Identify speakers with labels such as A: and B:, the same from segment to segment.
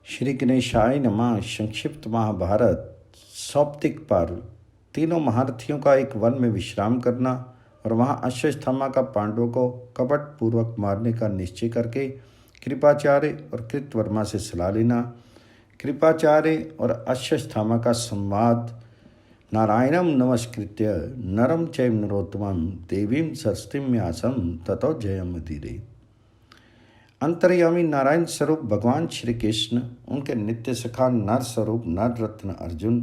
A: श्री गणेशाय नमः। संक्षिप्त महाभारत सौप्तिक पर्व। तीनों महारथियों का एक वन में विश्राम करना और वहां अश्वत्थामा का पांडवों को कपट पूर्वक मारने का निश्चय करके कृपाचार्य और कृतवर्मा से सलाह लेना। कृपाचार्य और अश्वत्थामा का संवाद। नारायणं नमस्कृत्य नरं चैव नरोत्तमं देवीं सरस्वतीं व्यासं ततो जयमुदीरये। अंतर्यामी नारायण स्वरूप भगवान श्री कृष्ण, उनके नित्य सखा नर स्वरूप नर रत्न अर्जुन,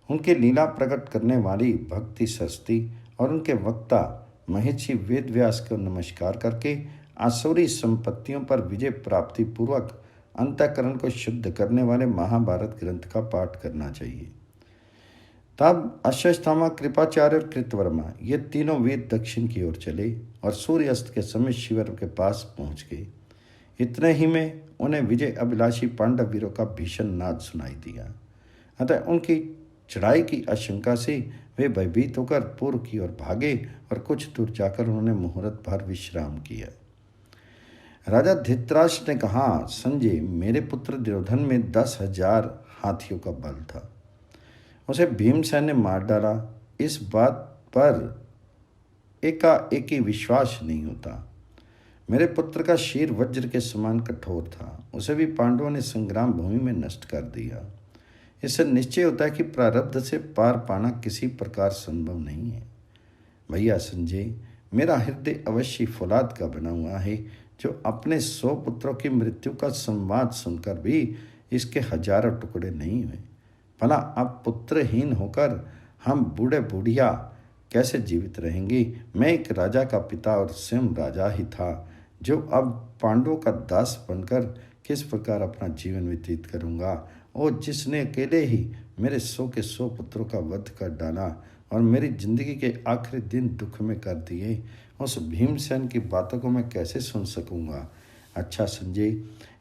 A: उनके लीला प्रकट करने वाली भक्ति सरस्वती और उनके वक्ता महर्षि वेद व्यास को नमस्कार करके आसुरी संपत्तियों पर विजय प्राप्ति पूर्वक अंतःकरण को शुद्ध करने वाले महाभारत ग्रंथ का पाठ करना चाहिए। तब अश्वत्थामा, कृपाचार्य और कृतवर्मा ये तीनों वीर दक्षिण की ओर चले और सूर्यास्त के समय शिविर के पास पहुंच गए। इतने ही में उन्हें विजय अभिलाषी पांडव वीरों का भीषण नाद सुनाई दिया। अतः उनकी चढ़ाई की आशंका से वे भयभीत होकर पूर्व की ओर भागे और कुछ दूर जाकर उन्होंने मुहूर्त भर विश्राम किया। राजा धृतराष्ट्र ने कहा, संजय, मेरे पुत्र दुर्योधन में 10,000 हाथियों का बल था। उसे भीमसेन ने मार डाला। इस बात पर एकाएकी विश्वास नहीं होता। मेरे पुत्र का शीर वज्र के समान कठोर था, उसे भी पांडवों ने संग्राम भूमि में नष्ट कर दिया। इससे निश्चय होता है कि प्रारब्ध से पार पाना किसी प्रकार संभव नहीं है। भैया संजय, मेरा हृदय अवश्य फौलाद का बना हुआ है, जो अपने 100 पुत्रों की मृत्यु का संवाद सुनकर भी इसके हजारों टुकड़े नहीं हुए। भला अब पुत्रहीन होकर हम बूढ़े बूढ़िया कैसे जीवित रहेंगे? मैं एक राजा का पिता और स्वयं राजा ही था, जो अब पांडवों का दास बनकर किस प्रकार अपना जीवन व्यतीत करूंगा? और जिसने अकेले ही मेरे 100 के 100 पुत्रों का वध कर डाला और मेरी जिंदगी के आखिरी दिन दुख में कर दिए, उस भीमसेन की बातों को मैं कैसे सुन सकूंगा? अच्छा संजय,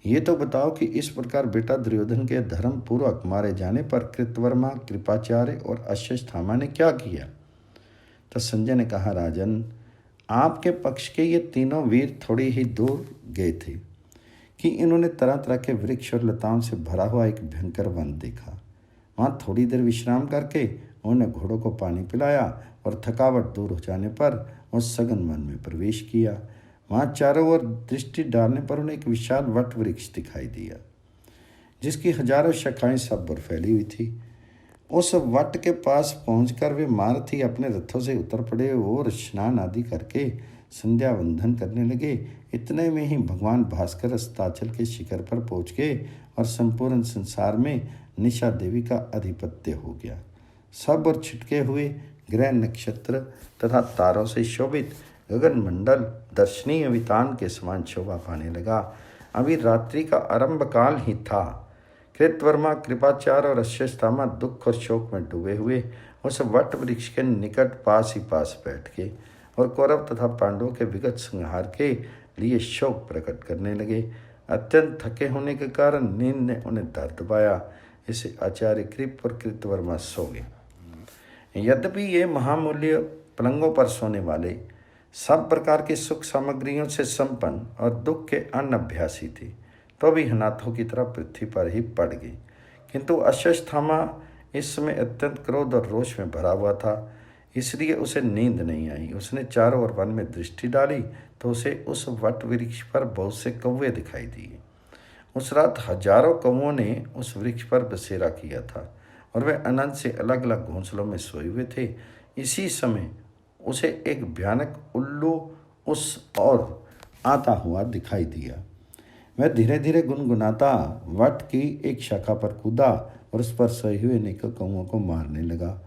A: ये तो बताओ कि इस प्रकार बेटा दुर्योधन के धर्म पूर्वक मारे जाने पर कृतवर्मा, कृपाचार्य और अश्वत्थामा ने क्या किया? तो संजय ने कहा, राजन, आपके पक्ष के ये तीनों वीर थोड़ी ही दूर गए थे कि इन्होंने तरह तरह के वृक्ष और लताओं से भरा हुआ एक भयंकर वन देखा। वहाँ थोड़ी देर विश्राम करके उन्होंने घोड़ों को पानी पिलाया और थकावट दूर हो जाने पर उस सघन वन में प्रवेश किया। वहाँ चारों ओर दृष्टि डालने पर उन्हें एक विशाल वट वृक्ष दिखाई दिया, जिसकी हजारों शाखाएं सब ओर फैली हुई थी। उस वट के पास पहुंचकर वे महारथी अपने रथों से उतर पड़े और स्नान आदि करके संध्या वंदन करने लगे। इतने में ही भगवान भास्कर अस्ताचल के शिखर पर पहुंच गए और संपूर्ण संसार में निशा देवी का आधिपत्य हो गया। सब और छिटके हुए ग्रह, नक्षत्र तथा तारों से शोभित गगन मंडल दर्शनीय वितान के समान शोभा पाने लगा। अभी रात्रि का आरंभ काल ही था। कृतवर्मा, कृपाचार्य और अश्वत्थामा दुख और शोक में डूबे हुए उस वट वृक्ष के निकट पास ही पास बैठ गए और कौरव तथा पांडवों के विगत संहार के लिए शोक प्रकट करने लगे। अत्यंत थके होने के कारण नींद ने उन्हें दर्द दबाया। इसे आचार्य कृप और कृतवर्मा सो गए। यद्यपि ये महामूल्य पलंगों पर सोने वाले, सब प्रकार की सुख सामग्रियों से संपन्न और दुख के अनभ्यासी थे, तो भी अनाथों की तरह पृथ्वी पर ही पड़ गई। किंतु अश्वत्थामा इस समय अत्यंत क्रोध और रोष में भरा हुआ था, इसलिए उसे नींद नहीं आई। उसने चारों ओर वन में दृष्टि डाली तो उसे उस वट वृक्ष पर बहुत से कौवे दिखाई दिए। उस रात हजारों कौवों ने उस वृक्ष पर बसेरा किया था और वे अनंत से अलग अलग घोंसलों में सोए हुए थे। इसी समय उसे एक भयानक उल्लू उस ओर आता हुआ दिखाई दिया। वह धीरे धीरे गुनगुनाता वट की एक शाखा पर कूदा और उस पर सोए हुए अनेकों कौवों को मारने लगा।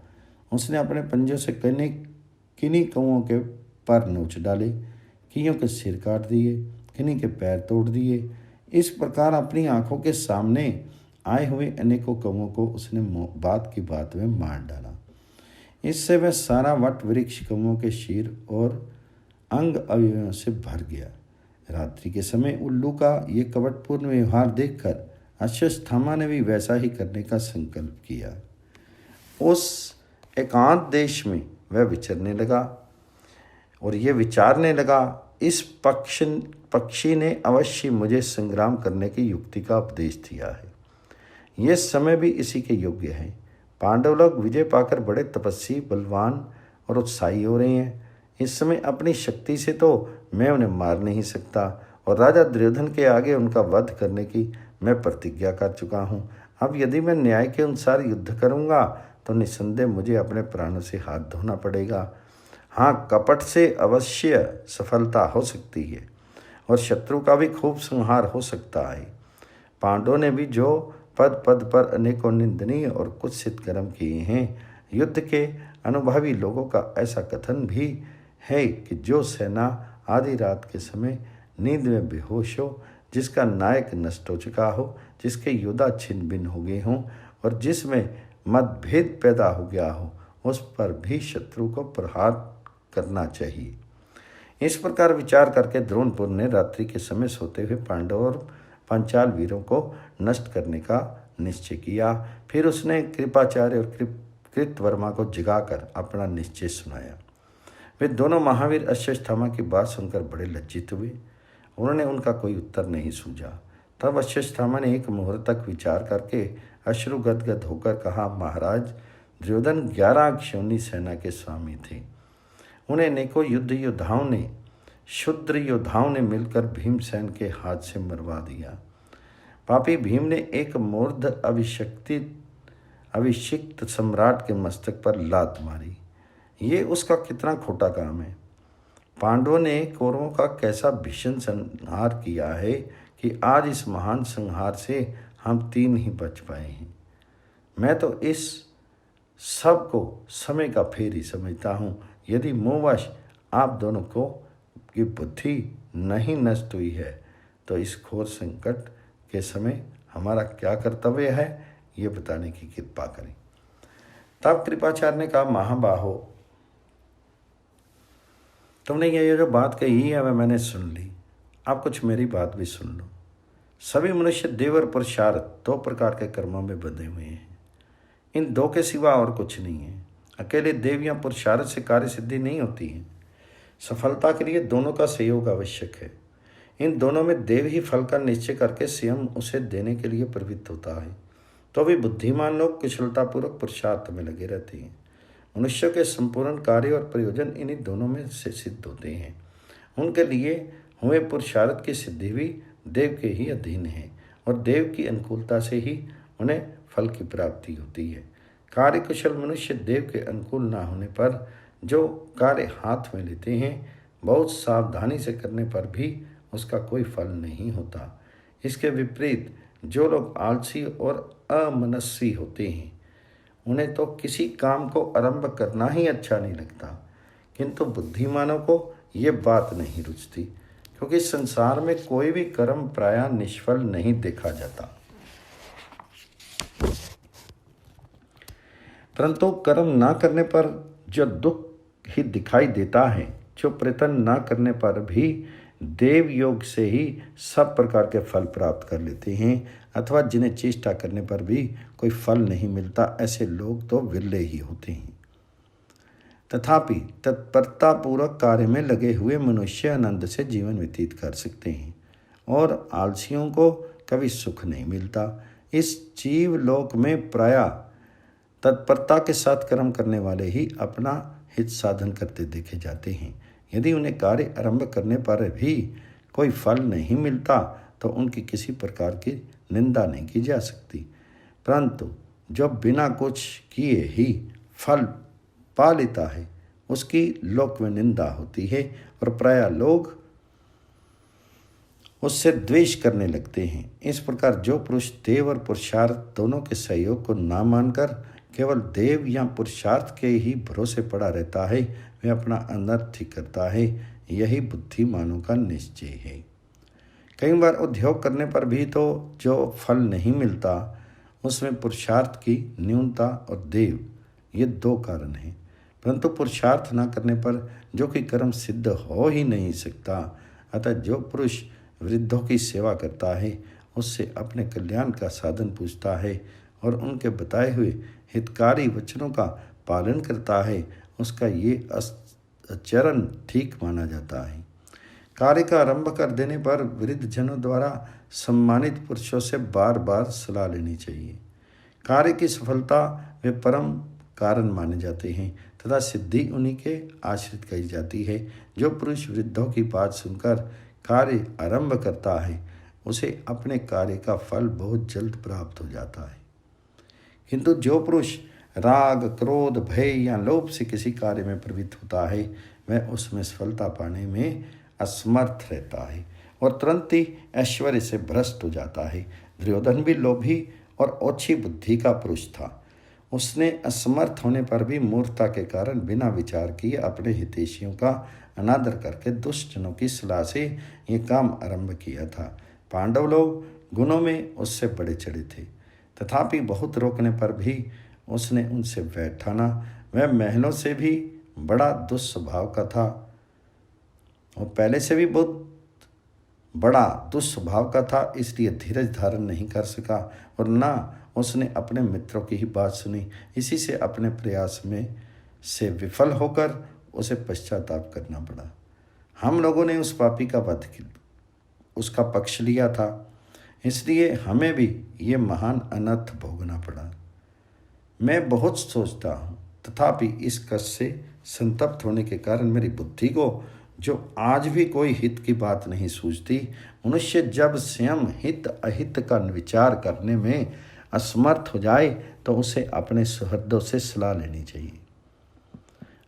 A: उसने अपने पंजों से किन्हीं कौवों के पर नोच डाले, किन्हीं के सिर काट दिए, किन्हीं के पैर तोड़ दिए। इस प्रकार अपनी आंखों के सामने आए हुए अनेकों कौवों को उसने बात की बात में मार डाला। इससे वह सारा वट वृक्ष कौवों के शीर और अंग अवयवों से भर गया। रात्रि के समय उल्लू का ये कपटपूर्ण व्यवहार देखकर अश्वत्थामा ने भी वैसा ही करने का संकल्प किया। उस एकांत देश में वह विचरने लगा और ये विचारने लगा, इस पक्षी ने अवश्य मुझे संग्राम करने की युक्ति का उपदेश दिया है। ये समय भी इसी के योग्य है। पांडव लोग विजय पाकर बड़े तपस्वी, बलवान और उत्साही हो रहे हैं। इस समय अपनी शक्ति से तो मैं उन्हें मार नहीं सकता और राजा दुर्योधन के आगे उनका वध करने की मैं प्रतिज्ञा कर चुका हूँ। अब यदि मैं न्याय के अनुसार युद्ध करूँगा तो निस्संदेह मुझे अपने प्राणों से हाथ धोना पड़ेगा। हाँ, कपट से अवश्य सफलता हो सकती है और शत्रु का भी खूब संहार हो सकता है। पांडवों ने भी जो पद पद पर अनेकों निंदनीय और कुत्सित कर्म किए हैं। युद्ध के अनुभवी लोगों का ऐसा कथन भी है कि जो सेना आधी रात के समय नींद में बेहोश हो, जिसका नायक नष्ट हो चुका हो, जिसके योद्धा छिन्न भिन्न हो गए हों और जिसमें मतभेद पैदा हो गया हो, उस पर भी शत्रु को प्रहार करना चाहिए। इस प्रकार विचार करके द्रोणपुर ने रात्रि के समय सोते हुए पांडव और पांचाल वीरों को नष्ट करने का निश्चय किया। फिर उसने कृपाचार्य और कृतवर्मा को जगाकर अपना निश्चय सुनाया। वे दोनों महावीर अश्वत्थामा की बात सुनकर बड़े लज्जित हुए। उन्होंने उनका कोई उत्तर नहीं सूझा। तब अश्वत्थामा ने एक मुहूर्त तक विचार करके अश्रु गदगद होकर कहा, महाराज, दुर्योधन 11 अक्षौणी सेना के स्वामी थे। उन्हें अनेकों क्षुद्र योद्धाओं ने मिलकर भीमसेन के हाथ से मरवा दिया। पापी भीम ने एक मूर्ध अभिषिक्त सम्राट के मस्तक पर लात मारी। ये उसका कितना खोटा काम है। पांडवों ने कौरवों का कैसा भीषण संहार किया है कि आज इस महान संहार से हम 3 ही बच पाए हैं। मैं तो इस सब को समय का फेर ही समझता हूँ। यदि मोहवश आप दोनों को की बुद्धि नहीं नष्ट हुई है तो इस घोर संकट के समय हमारा क्या कर्तव्य है, ये बताने की कृपा करें। तब कृपाचार्य ने कहा, महाबाहो, तुमने ये जो बात कही है वह मैंने सुन ली। अब कुछ मेरी बात भी सुन लो। सभी मनुष्य देव और पुरुषार्थ 2 प्रकार के कर्मों में बंधे हुए हैं। इन 2 के सिवा और कुछ नहीं है। अकेले देव या पुरुषार्थ से कार्य सिद्धि नहीं होती है। सफलता के लिए दोनों का सहयोग आवश्यक है। इन दोनों में देव ही फल का निश्चय करके स्वयं उसे देने के लिए प्रवृत्त होता है। तो भी बुद्धिमान लोग कुशलतापूर्वक पुरुषार्थ में लगे रहते हैं। मनुष्य के संपूर्ण कार्य और प्रयोजन इन्हीं दोनों में से सिद्ध होते हैं। उनके लिए हुए पुरुषार्थ की सिद्धि भी देव के ही अधीन है और देव की अनुकूलता से ही उन्हें फल की प्राप्ति होती है। कार्य कुशल मनुष्य देव के अनुकूल न होने पर जो कार्य हाथ में लेते हैं, बहुत सावधानी से करने पर भी उसका कोई फल नहीं होता। इसके विपरीत जो लोग आलसी और अमनस्वी होते हैं, उन्हें तो किसी काम को आरंभ करना ही अच्छा नहीं लगता। किंतु बुद्धिमानों को ये बात नहीं रुचती, क्योंकि संसार में कोई भी कर्म प्रायः निष्फल नहीं देखा जाता। परंतु कर्म ना करने पर जो दुख ही दिखाई देता है, जो प्रयत्न ना करने पर भी देव योग से ही सब प्रकार के फल प्राप्त कर लेते हैं, अथवा जिन्हें चेष्टा करने पर भी कोई फल नहीं मिलता, ऐसे लोग तो विरले ही होते हैं। तथापि तत्परतापूर्वक कार्य में लगे हुए मनुष्य आनंद से जीवन व्यतीत कर सकते हैं और आलसियों को कभी सुख नहीं मिलता। इस जीव लोक में प्रायः तत्परता के साथ कर्म करने वाले ही अपना हित साधन करते देखे जाते हैं। यदि उन्हें कार्य आरंभ करने पर भी कोई फल नहीं मिलता तो उनकी किसी प्रकार की निंदा नहीं की जा सकती, परंतु जो बिना कुछ किए ही फल पा लेता है उसकी लोक में निंदा होती है और प्रायः लोग उससे द्वेष करने लगते हैं। इस प्रकार जो पुरुष देव और पुरुषार्थ दोनों के सहयोग को ना मानकर केवल देव या पुरुषार्थ के ही भरोसे पड़ा रहता है, वह अपना अनर्थ ही करता है। यही बुद्धिमानों का निश्चय है। कई बार उद्योग करने पर भी तो जो फल नहीं मिलता, उसमें पुरुषार्थ की न्यूनता और देव, ये 2 कारण हैं। परंतु पुरुषार्थ न करने पर जो कि कर्म सिद्ध हो ही नहीं सकता। अतः जो पुरुष वृद्धों की सेवा करता है, उससे अपने कल्याण का साधन पूछता है और उनके बताए हुए हितकारी वचनों का पालन करता है, उसका ये आचरण ठीक माना जाता है। कार्य का आरंभ कर देने पर वृद्ध जनों द्वारा सम्मानित पुरुषों से बार बार सलाह लेनी चाहिए। कार्य की सफलता वे परम कारण माने जाते हैं तथा सिद्धि उन्हीं के आश्रित कही जाती है। जो पुरुष वृद्धों की बात सुनकर कार्य आरंभ करता है उसे अपने कार्य का फल बहुत जल्द प्राप्त हो जाता है, किंतु जो पुरुष राग, क्रोध, भय या लोभ से किसी कार्य में प्रवृत्त होता है वह उसमें सफलता पाने में असमर्थ रहता है और तुरंत ही ऐश्वर्य से भ्रष्ट हो जाता है। दुर्योधन भी लोभी और ओछी बुद्धि का पुरुष था। उसने असमर्थ होने पर भी मूर्खता के कारण बिना विचार किए अपने हितैषियों का अनादर करके दुष्टजनों की सलाह से ये काम आरंभ किया था। पांडव लोग गुणों में उससे बड़े चढ़े थे, तथापि बहुत रोकने पर भी उसने उनसे वैर ठाना। वह महलों से भी बड़ा दुस्वभाव का था और पहले से भी बहुत बड़ा दुस्वभाव का था, इसलिए धीरज धारण नहीं कर सका और ना उसने अपने मित्रों की ही बात सुनी। इसी से अपने प्रयास में से विफल होकर उसे पश्चाताप करना पड़ा। हम लोगों ने उस पापी का वध उसका पक्ष लिया था, इसलिए हमें भी ये महान अनर्थ भोगना पड़ा। मैं बहुत सोचता हूँ, तथापि इस कष्ट से संतप्त होने के कारण मेरी बुद्धि को, जो आज भी कोई हित की बात नहीं सूझती, मनुष्य जब स्वयं हित अहित का विचार करने में असमर्थ हो जाए तो उसे अपने सुहृदों से सलाह लेनी चाहिए।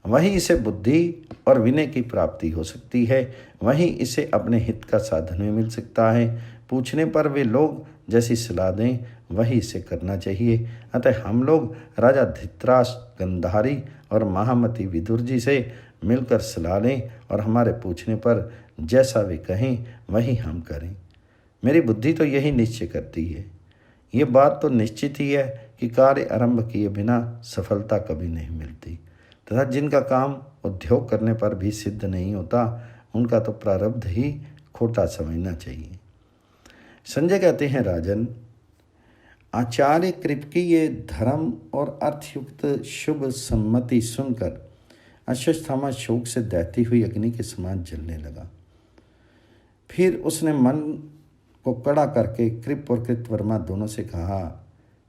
A: वही इसे बुद्धि और विनय की प्राप्ति हो सकती है, वही इसे अपने हित का साधन में मिल सकता है। पूछने पर वे लोग जैसी सलाह दें वही इसे करना चाहिए। अतः हम लोग राजा धृतराष्ट्र, गंधारी और महामती विदुर जी से मिलकर सलाह लें और हमारे पूछने पर जैसा वे कहें वही हम करें। मेरी बुद्धि तो यही निश्चय करती है। ये बात तो निश्चित ही है कि कार्य आरंभ किए बिना सफलता कभी नहीं मिलती, तथा जिनका काम उद्योग करने पर भी सिद्ध नहीं होता उनका तो प्रारब्ध ही खोटा समझना चाहिए। संजय कहते हैं, राजन, आचार्य कृप की ये धर्म और अर्थयुक्त शुभ सम्मति सुनकर अश्वत्थामा शोक से दहती हुई अग्नि के समान जलने लगा। फिर उसने मन को कड़ा करके कृप और कृतवर्मा दोनों से कहा,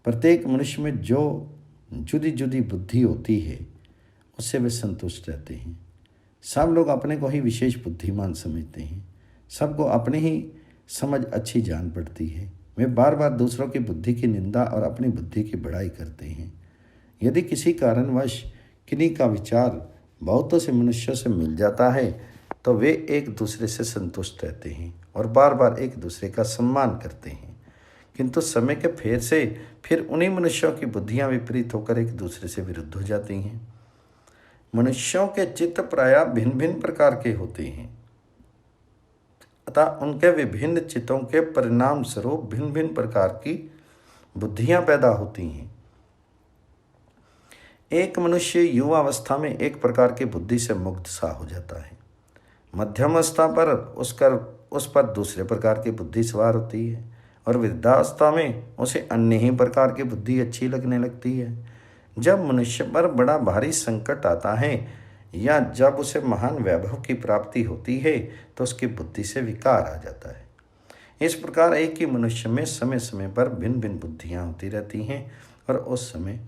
A: प्रत्येक मनुष्य में जो जुदी जुदी बुद्धि होती है उससे वे संतुष्ट रहते हैं। सब लोग अपने को ही विशेष बुद्धिमान समझते हैं, सबको अपनी ही समझ अच्छी जान पड़ती है। वे बार बार दूसरों की बुद्धि की निंदा और अपनी बुद्धि की बड़ाई करते हैं। यदि किसी कारणवश किन्हीं का विचार बहुतों से मनुष्यों से मिल जाता है तो वे एक दूसरे से संतुष्ट रहते हैं और बार बार एक दूसरे का सम्मान करते हैं, किंतु समय के फेर से फिर उन्हीं मनुष्यों की बुद्धियां विपरीत होकर एक दूसरे से विरुद्ध हो जाती हैं। मनुष्यों के चित्त प्रायः भिन्न भिन्न प्रकार के होते हैं, अतः उनके विभिन्न चित्तों के परिणाम स्वरूप भिन्न भिन्न प्रकार की बुद्धियां पैदा होती हैं। एक मनुष्य युवावस्था में एक प्रकार की बुद्धि से मुग्ध सा हो जाता है, मध्यमावस्था पर उस पर दूसरे प्रकार की बुद्धि सवार होती है और वृद्धावस्था में उसे अन्य ही प्रकार की बुद्धि अच्छी लगने लगती है। जब मनुष्य पर बड़ा भारी संकट आता है या जब उसे महान वैभव की प्राप्ति होती है तो उसकी बुद्धि से विकार आ जाता है। इस प्रकार एक ही मनुष्य में समय समय पर भिन्न भिन्न बुद्धियाँ होती रहती हैं और उस समय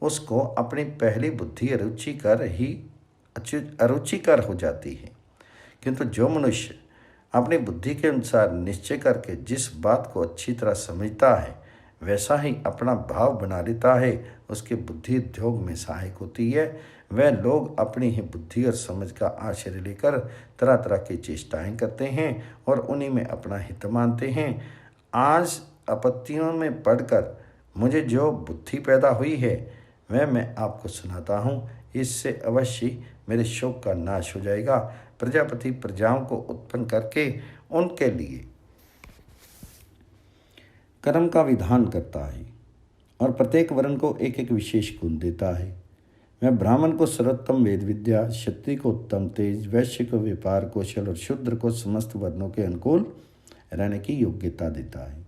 A: उसको अपनी पहली बुद्धि अरुचिकर हो जाती है, किंतु जो मनुष्य अपनी बुद्धि के अनुसार निश्चय करके जिस बात को अच्छी तरह समझता है वैसा ही अपना भाव बना लेता है, उसकी बुद्धि उद्योग में सहायक होती है। वह लोग अपनी ही बुद्धि और समझ का आश्रय लेकर तरह तरह की चेष्टाएं करते हैं और उन्हीं में अपना हित मानते हैं। आज आपत्तियों में पड़कर मुझे जो बुद्धि पैदा हुई है वह मैं आपको सुनाता हूँ। इससे अवश्य मेरे शोक का नाश हो जाएगा। प्रजापति प्रजाओं को उत्पन्न करके उनके लिए कर्म का विधान करता है और प्रत्येक वर्ण को एक एक विशेष गुण देता है। वह ब्राह्मण को सर्वोत्तम वेद विद्या, क्षत्रिय को उत्तम तेज, वैश्य को व्यापार कौशल और शूद्र को समस्त वर्णों के अनुकूल रहने की योग्यता देता है।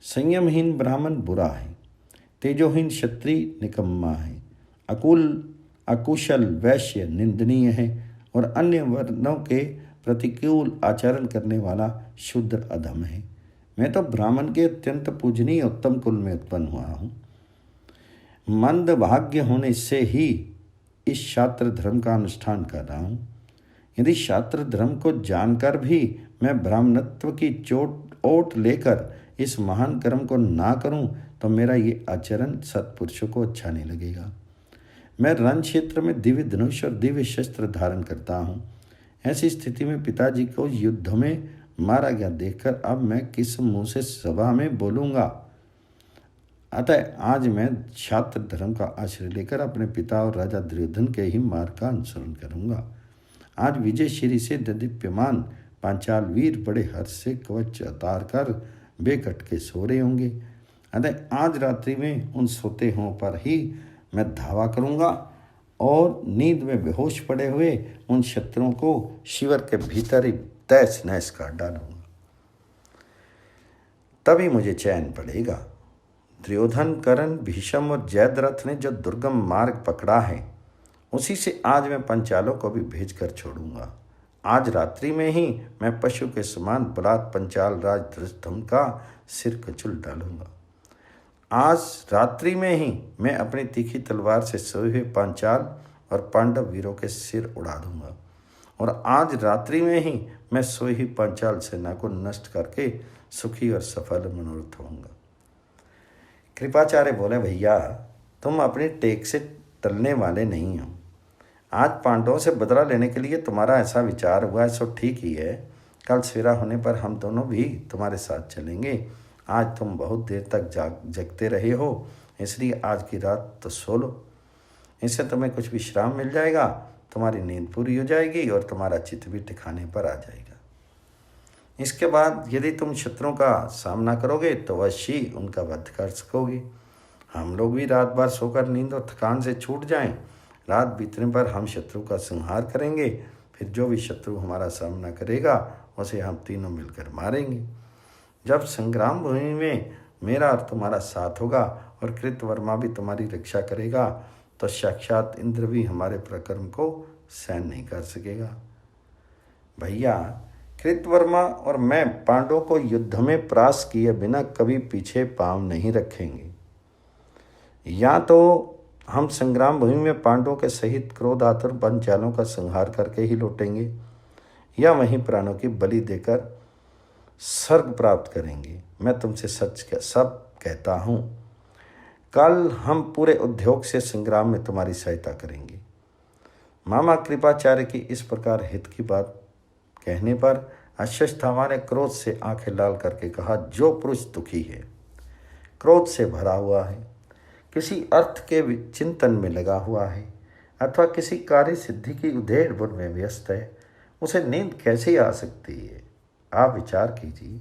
A: संयमहीन ब्राह्मण बुरा है, तेजोहीन क्षत्रिय निकम्मा है, अकुशल वैश्य निंदनीय है और अन्य वर्णों के प्रतिकूल आचरण करने वाला शूद्र अधम है। मैं तो ब्राह्मण के अत्यंत पूजनीय उत्तम कुल में उत्पन्न हुआ हूँ। मंद भाग्य होने से ही इस शास्त्र धर्म का अनुष्ठान कर रहा हूँ। यदि शास्त्र धर्म को जानकर भी मैं ब्राह्मणत्व की ओट लेकर इस महान कर्म को ना करूं तो मेरा ये आचरण सत्पुरुषों को अच्छा नहीं लगेगा। मैं रण क्षेत्र में दिव्य धनुष और दिव्य शस्त्र धारण करता हूँ। ऐसी स्थिति में पिताजी को युद्ध में मारा गया देखकर अब मैं किस मुंह से सभा में बोलूँगा। अतः आज मैं छात्र धर्म का आश्रय लेकर अपने पिता और राजा दुर्योधन के ही मार्ग का अनुसरण करूँगा। आज विजय श्री से दीप्यमान पांचाल वीर बड़े हर्ष से कवच उतार कर बेकट के सो रहे होंगे। अतः आज रात्रि में उन सोते हों पर ही मैं धावा करूँगा और नींद में बेहोश पड़े हुए उन शत्रुओं को शिविर के भीतर ही तहस नहस कर डालूंगा। तभी मुझे चैन पड़ेगा। दुर्योधन, कर्ण, भीष्म और जयद्रथ ने जो दुर्गम मार्ग पकड़ा है उसी से आज मैं पंचालों को भी भेजकर छोड़ूंगा। आज रात्रि में ही मैं पशु के समान बलात् पंचाल राज धृष्टद्युम्न का सिर कुचल डालूंगा। आज रात्रि में ही मैं अपनी तीखी तलवार से सोए हुए पांचाल और पांडव वीरों के सिर उड़ा दूंगा और आज रात्रि में ही मैं सोई हुई पांचाल सेना को नष्ट करके सुखी और सफल मनोरथ होऊंगा। कृपाचार्य बोले, भैया तुम अपनी टेक से टलने वाले नहीं हो। आज पांडवों से बदला लेने के लिए तुम्हारा ऐसा विचार हुआ है, सो ठीक ही है। कल सवेरा होने पर हम दोनों भी तुम्हारे साथ चलेंगे। आज तुम बहुत देर तक जगते रहे हो, इसलिए आज की रात तो सो लो। इससे तुम्हें कुछ विश्राम मिल जाएगा, तुम्हारी नींद पूरी हो जाएगी और तुम्हारा चित्त भी ठिकाने पर आ जाएगा। इसके बाद यदि तुम शत्रुओं का सामना करोगे तो अवश्य ही उनका वध कर सकोगे। हम लोग भी रात भर सोकर नींद और थकान से छूट जाएं। रात बीतने पर हम शत्रु का संहार करेंगे, फिर जो भी शत्रु हमारा सामना करेगा उसे हम तीनों मिलकर मारेंगे। जब संग्राम भूमि में मेरा और तुम्हारा साथ होगा और कृतवर्मा भी तुम्हारी रक्षा करेगा तो साक्षात इंद्र भी हमारे पराक्रम को सहन नहीं कर सकेगा। भैया, कृतवर्मा और मैं पांडवों को युद्ध में परास्त किए बिना कभी पीछे पांव नहीं रखेंगे। या तो हम संग्राम भूमि में पांडवों के सहित क्रोधातुर पंचालों का संहार करके ही लौटेंगे या वहीं प्राणों की बलि देकर स्वर्ग प्राप्त करेंगे। मैं तुमसे सच सब कहता हूँ, कल हम पूरे उद्योग से संग्राम में तुम्हारी सहायता करेंगे। मामा कृपाचार्य की इस प्रकार हित की बात कहने पर अश्वत्थामा ने क्रोध से आंखें लाल करके कहा, जो पुरुष दुखी है, क्रोध से भरा हुआ है, किसी अर्थ के चिंतन में लगा हुआ है अथवा किसी कार्य सिद्धि की उधेड़ बुन में व्यस्त है, उसे नींद कैसे आ सकती है? आप विचार कीजिए।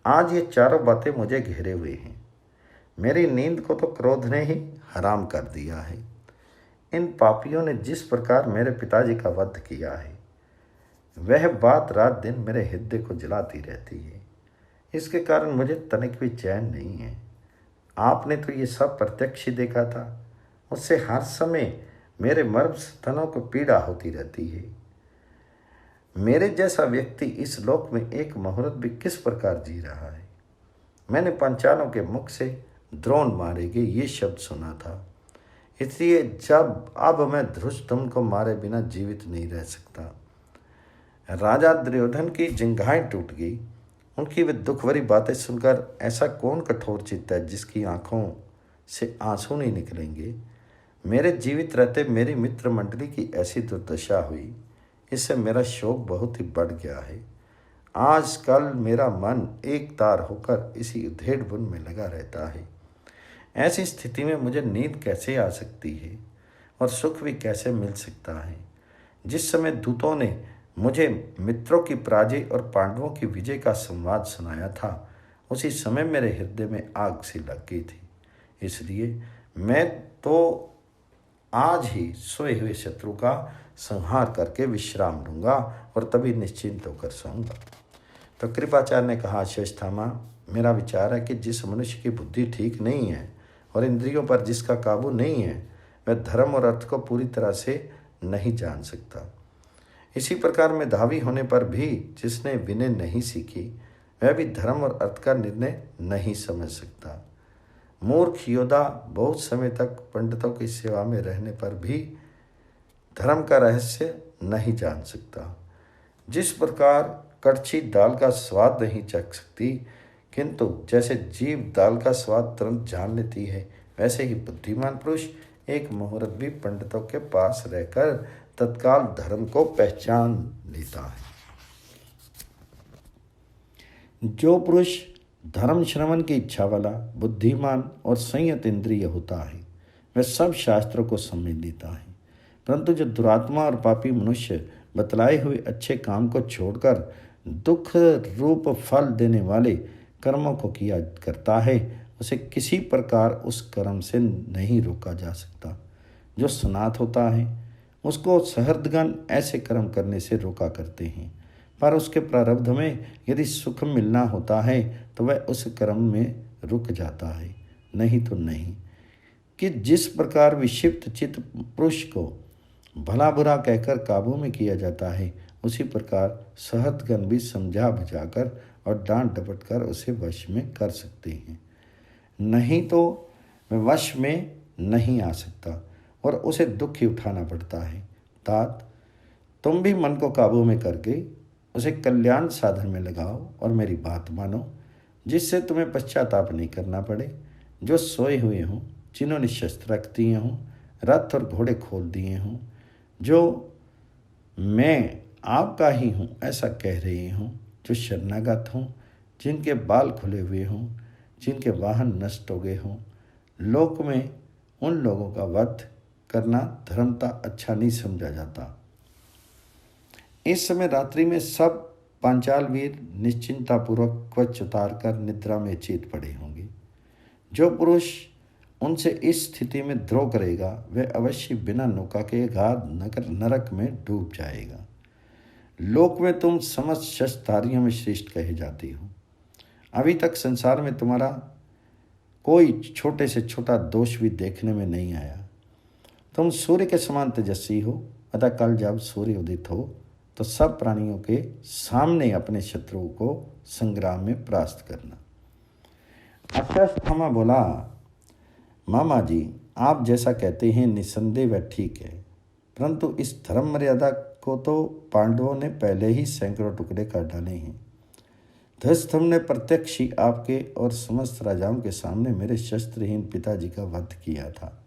A: आज ये चारों बातें मुझे घेरे हुए हैं। मेरी नींद को तो क्रोध ने ही हराम कर दिया है। इन पापियों ने जिस प्रकार मेरे पिताजी का वध किया है वह बात रात दिन मेरे हृदय को जलाती रहती है। इसके कारण मुझे तनिक भी चैन नहीं है। आपने तो ये सब प्रत्यक्ष ही देखा था। उससे हर समय मेरे मर्म स्तनों को पीड़ा होती रहती है। मेरे जैसा व्यक्ति इस लोक में एक मुहूर्त भी किस प्रकार जी रहा है? मैंने पंचालों के मुख से द्रोण मारेंगे ये शब्द सुना था, इसलिए जब अब मैं धृष्टद्युम्न को मारे बिना जीवित नहीं रह सकता। राजा दुर्योधन की जिंघाएं टूट गई। उनकी वे दुख भरी बातें सुनकर ऐसा कौन कठोर चित्त है जिसकी आंखों से आंसू नहीं निकलेंगे? मेरे जीवित रहते मेरी मित्र मंडली की ऐसी दुर्दशा हुई, इससे मेरा शोक बहुत ही बढ़ गया है। आजकल मेरा मन एक तार होकर इसी उधेड़ बुन में लगा रहता है। ऐसी स्थिति में मुझे नींद कैसे आ सकती है और सुख भी कैसे मिल सकता है? जिस समय दूतों ने मुझे मित्रों की पराजय और पांडवों की विजय का संवाद सुनाया था, उसी समय मेरे हृदय में आग सी लग गई थी। इसलिए मैं तो आज ही सोए हुए शत्रु का संहार करके विश्राम लूँगा और तभी निश्चिंत होकर सोऊंगा। तो कृपाचार्य ने कहा, अश्वत्थामा, मेरा विचार है कि जिस मनुष्य की बुद्धि ठीक नहीं है और इंद्रियों पर जिसका काबू नहीं है वह धर्म और अर्थ को पूरी तरह से नहीं जान सकता। इसी प्रकार मेधावी होने पर भी जिसने विनय नहीं सीखी वह भी धर्म और अर्थ का निर्णय नहीं समझ सकता। मूर्ख योद्धा बहुत समय तक पंडितों की सेवा में रहने पर भी धर्म का रहस्य नहीं जान सकता। जिस प्रकार कड़छी दाल का स्वाद नहीं चख सकती, किंतु जैसे जीभ दाल का स्वाद तुरंत जान लेती है, वैसे ही बुद्धिमान पुरुष एक मुहूर्त भी पंडितों के पास रहकर तत्काल धर्म को पहचान लेता है। जो पुरुष धर्म श्रवण की इच्छा वाला, बुद्धिमान और संयत इंद्रिय होता है, वह सब शास्त्रों को समझ लेता है। परंतु जो दुरात्मा और पापी मनुष्य बतलाए हुए अच्छे काम को छोड़कर दुख रूप फल देने वाले कर्मों को किया करता है, उसे किसी प्रकार उस कर्म से नहीं रोका जा सकता। जो सनात होता है, उसको सहृदगण ऐसे कर्म करने से रोका करते हैं, पर उसके प्रारब्ध में यदि सुख मिलना होता है तो वह उस कर्म में रुक जाता है, नहीं तो नहीं। कि जिस प्रकार विक्षिप्त चित्त पुरुष को भला बुरा कहकर काबू में किया जाता है, उसी प्रकार सहृदगण भी समझा बुझाकर और डांट डपट कर उसे वश में कर सकते हैं, नहीं तो वह वश में नहीं आ सकता और उसे दुख ही उठाना पड़ता है। तात, तुम भी मन को काबू में करके उसे कल्याण साधन में लगाओ और मेरी बात मानो, जिससे तुम्हें पश्चाताप नहीं करना पड़े। जो सोए हुए हों, जिन्होंने शस्त्र रख दिए हों, रथ और घोड़े खोल दिए हों, जो मैं आपका ही हूँ ऐसा कह रहे हों, जो शरणागत हों, जिनके बाल खुले हुए हों, जिनके वाहन नष्ट हो गए हों, लोक में उन लोगों का वध करना धर्मता अच्छा नहीं समझा जाता। इस समय रात्रि में सब पांचाल वीर निश्चिंतापूर्वक कवच उतार कर निद्रा में चेत पड़े होंगे। जो पुरुष उनसे इस स्थिति में द्रोह करेगा, वह अवश्य बिना नौका के अगाध नरक में डूब जाएगा। लोक में तुम समस्त शस्त्रधारियों में श्रेष्ठ कहे जाती हो। अभी तक संसार में तुम्हारा कोई छोटे से छोटा दोष भी देखने में नहीं आया। तुम सूर्य के समान तेजस्वी हो, अतः कल जब सूर्य उदित हो तो सब प्राणियों के सामने अपने शत्रुओं को संग्राम में परास्त करना। अश्वत्थामा बोला, मामा जी, आप जैसा कहते हैं निसंदेह वह ठीक है, परंतु इस धर्म मर्यादा को तो पांडवों ने पहले ही सैकड़ों टुकड़े कर डाले हैं। धृष्टद्युम्न ने प्रत्यक्ष ही आपके और समस्त राजाओं के सामने मेरे शस्त्रहीन पिताजी का वध किया था।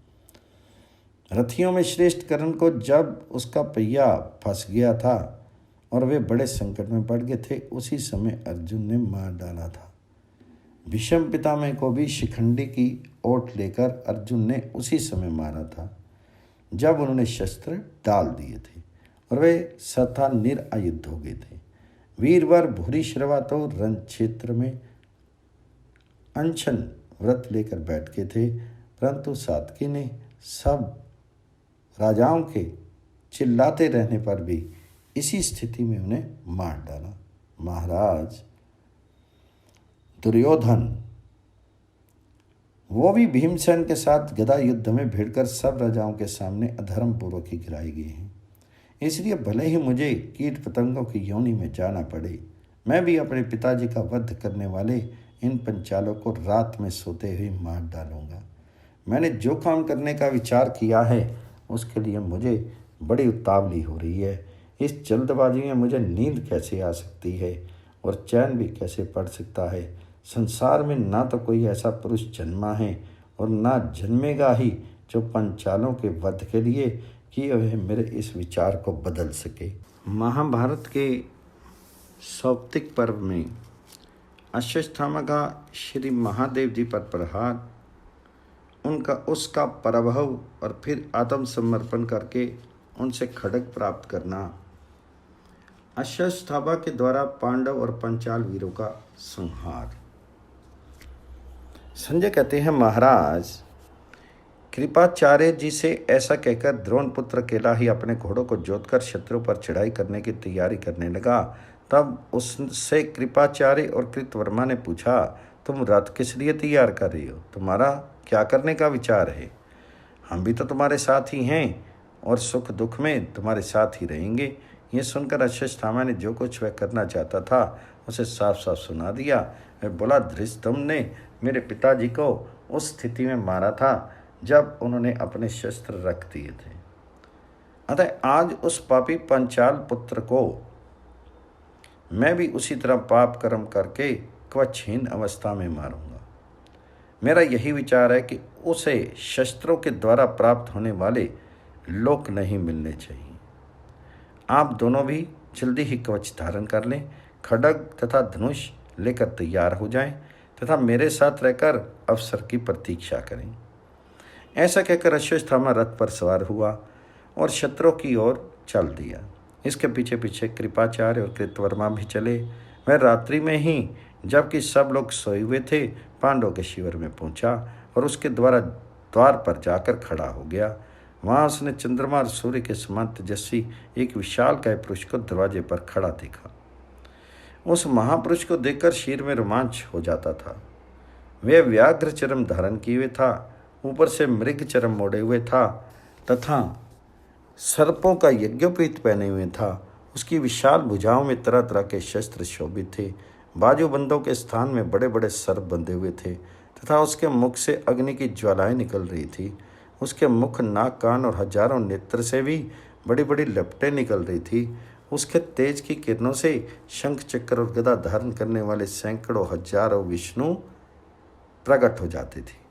A: रथियों में श्रेष्ठ कर्ण को जब उसका पहिया फंस गया था और वे बड़े संकट में पड़ गए थे, उसी समय अर्जुन ने मार डाला था। भीष्म पितामह को भी शिखंडी की ओट लेकर अर्जुन ने उसी समय मारा था जब उन्होंने शस्त्र डाल दिए थे और वे सथा निरायुध हो गए थे। वीरवर भूरिश्रवा तो रण क्षेत्र में अनशन व्रत लेकर बैठ गए थे, परंतु सात्की ने सब राजाओं के चिल्लाते रहने पर भी इसी स्थिति में उन्हें मार डाला। महाराज दुर्योधन, वो भी भीमसेन के साथ गदा युद्ध में भिड़कर सब राजाओं के सामने अधर्म पूर्वक ही गिराए गए हैं। इसलिए भले ही मुझे कीट पतंगों की योनि में जाना पड़े, मैं भी अपने पिताजी का वध करने वाले इन पंचालों को रात में सोते हुए मार डालूंगा। मैंने जो काम करने का विचार किया है उसके लिए मुझे बड़ी उतावली हो रही है। इस जल्दबाजी में मुझे नींद कैसे आ सकती है और चैन भी कैसे पड़ सकता है। संसार में ना तो कोई ऐसा पुरुष जन्मा है और ना जन्मेगा ही जो पंचालों के वध के लिए किए हुए मेरे इस विचार को बदल सके। महाभारत के सौप्तिक पर्व में अश्वत्थामा का श्री महादेव जी पर प्रहार, उसका पराभव और फिर आत्मसमर्पण करके उनसे खड्ग प्राप्त करना, अश्वत्थामा के द्वारा पांडव और पंचाल वीरों का संहार। संजय कहते हैं, महाराज कृपाचार्य जी से ऐसा कहकर द्रोण पुत्र अकेला ही अपने घोड़ों को जोतकर शत्रु पर चढ़ाई करने की तैयारी करने लगा। तब उससे कृपाचार्य और कृतवर्मा ने पूछा, तुम रथ किस लिए तैयार कर रही हो? तुम्हारा क्या करने का विचार है? हम भी तो तुम्हारे साथ ही हैं और सुख दुख में तुम्हारे साथ ही रहेंगे। ये सुनकर अश्वत्थामा ने जो कुछ वह करना चाहता था उसे साफ साफ सुना दिया। वह बोला, धृष्टद्युम्न ने मेरे पिताजी को उस स्थिति में मारा था जब उन्होंने अपने शस्त्र रख दिए थे। अतः आज उस पापी पंचाल पुत्र को मैं भी उसी तरह पाप कर्म करके क्वचहीन अवस्था में मारूंगा। मेरा यही विचार है कि उसे शस्त्रों के द्वारा प्राप्त होने वाले लोक नहीं मिलने चाहिए। आप दोनों भी जल्दी ही कवच धारण कर लें, खड्ग तथा धनुष लेकर तैयार हो जाएं तथा मेरे साथ रहकर अवसर की प्रतीक्षा करें। ऐसा कहकर अश्वत्थामा रथ पर सवार हुआ और शत्रुओं की ओर चल दिया। इसके पीछे पीछे कृपाचार्य और कृतवर्मा भी चले। वह रात्रि में ही, जबकि सब लोग सोए हुए थे, पांडवों के शिविर में पहुंचा और उसके द्वार पर जाकर खड़ा हो गया। वहां उसने चंद्रमा और सूर्य के समान तेजस्वी एक विशालकाय पुरुष को दरवाजे पर खड़ा देखा। उस महापुरुष को देखकर शरीर में रोमांच हो जाता था। वह व्याघ्र चरम धारण किए हुए था, ऊपर से मृग चरम मोड़े हुए था तथा सर्पों का यज्ञोपवीत पहने हुए था। उसकी विशाल भुजाओं में तरह तरह के शस्त्र शोभित थे। बाजूबंदों के स्थान में बड़े बड़े सर्प बंधे हुए थे तथा उसके मुख से अग्नि की ज्वालाएं निकल रही थी। उसके मुख, नाक, कान और हजारों नेत्र से भी बड़ी बड़ी लपटें निकल रही थी। उसके तेज की किरणों से शंख, चक्र और गदा धारण करने वाले सैकड़ों हजारों विष्णु प्रकट हो जाते थे।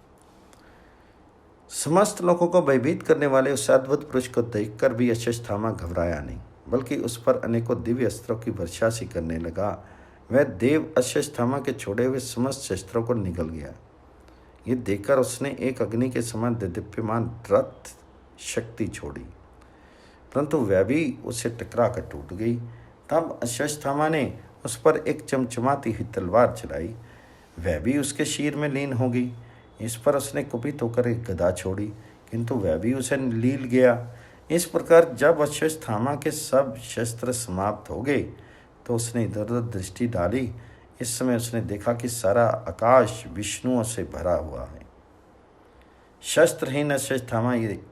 A: समस्त लोगों को भयभीत करने वाले उस अद्भुत पुरुष को देखकर भी अश्वत्थामा घबराया नहीं, बल्कि उस पर अनेकों दिव्य अस्त्रों की वर्षा सी करने लगा। वह देव अश्वत्थामा के छोड़े हुए समस्त शस्त्रों को निगल गया। ये देखकर उसने एक अग्नि के समान दीप्यमान रथ शक्ति छोड़ी, परंतु वह भी उससे टकरा कर टूट गई। तब अश्वत्थामा ने उस पर एक चमचमाती हुई तलवार चलाई, वह भी उसके शीर में लीन हो गई। इस पर उसने कुपित होकर एक गदा छोड़ी, किंतु वह भी उसे लील गया। इस प्रकार जब अश्वत्थामा के सब शस्त्र समाप्त हो गए तो उसने इधर उधर दृष्टि डाली। इस समय उसने देखा कि सारा आकाश विष्णुओं से भरा हुआ है। शस्त्रहीन अश्वत्थामा ये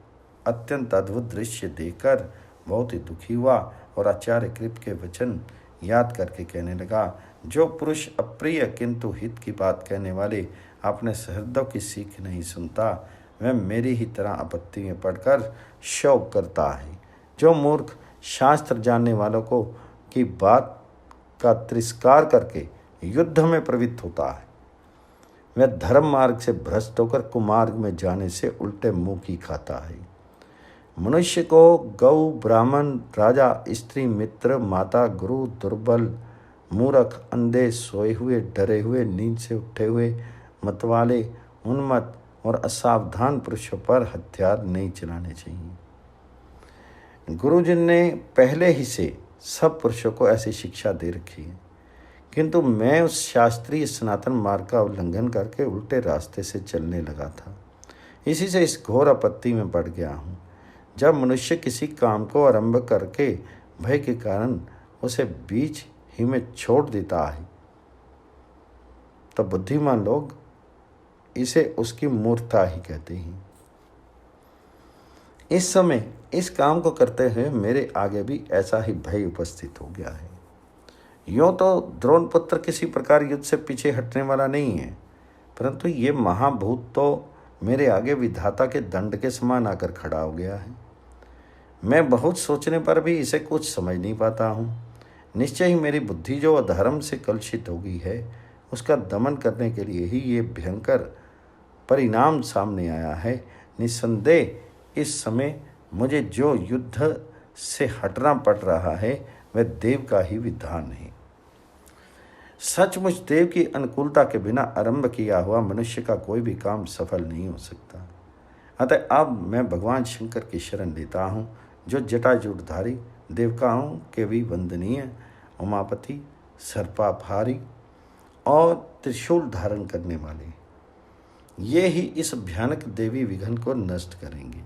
A: अत्यंत अद्भुत दृश्य देखकर बहुत ही दुखी हुआ और आचार्य कृप के वचन याद करके कहने लगा, जो पुरुष अप्रिय किंतु हित की बात कहने वाले अपने सहृदयों की सीख नहीं सुनता, वह मेरी ही तरह आपत्ति में पड़कर शोक करता है। जो मूर्ख शास्त्र जानने वालों को की बात का तिरस्कार करके युद्ध में प्रवृत्त होता है, वह धर्म मार्ग से भ्रष्ट होकर कुमार्ग में जाने से उल्टे मुंह की खाता है। मनुष्य को गौ, ब्राह्मण, राजा, स्त्री, मित्र, माता, गुरु, दुर्बल, मूर्ख, अंधे, सोए हुए, डरे हुए, नींद से उठे हुए, मतवाले, उन्मत्त और असावधान पुरुषों पर हथियार नहीं चलाने चाहिए। गुरुजन ने पहले ही से सब पुरुषों को ऐसी शिक्षा दे रखी है, किंतु मैं उस शास्त्रीय सनातन मार्ग का उल्लंघन करके उल्टे रास्ते से चलने लगा था। इसी से इस घोर आपत्ति में पड़ गया हूँ। जब मनुष्य किसी काम को आरंभ करके भय के कारण उसे बीच ही में छोड़ देता है, तो बुद्धिमान लोग इसे उसकी मूर्खता ही कहते हैं। इस समय इस काम को करते हुए मेरे आगे भी ऐसा ही भय उपस्थित हो गया है। यूँ तो द्रोण पुत्र किसी प्रकार युद्ध से पीछे हटने वाला नहीं है, परंतु ये महाभूत तो मेरे आगे विधाता के दंड के समान आकर खड़ा हो गया है। मैं बहुत सोचने पर भी इसे कुछ समझ नहीं पाता हूँ। निश्चय ही मेरी बुद्धि जो अधर्म से कलुषित हो गई है, उसका दमन करने के लिए ही ये भयंकर परिणाम सामने आया है। निस्संदेह इस समय मुझे जो युद्ध से हटना पड़ रहा है वह देव का ही विधान है। सचमुच देव की अनुकूलता के बिना आरंभ किया हुआ मनुष्य का कोई भी काम सफल नहीं हो सकता। अतः अब मैं भगवान शंकर की शरण लेता हूँ, जो जटाजूटधारी, देवताओं के भी वंदनीय, उमापति, सर्पापहारी और त्रिशूल धारण करने वाले, ये ही इस भयानक देवी विघन को नष्ट करेंगे।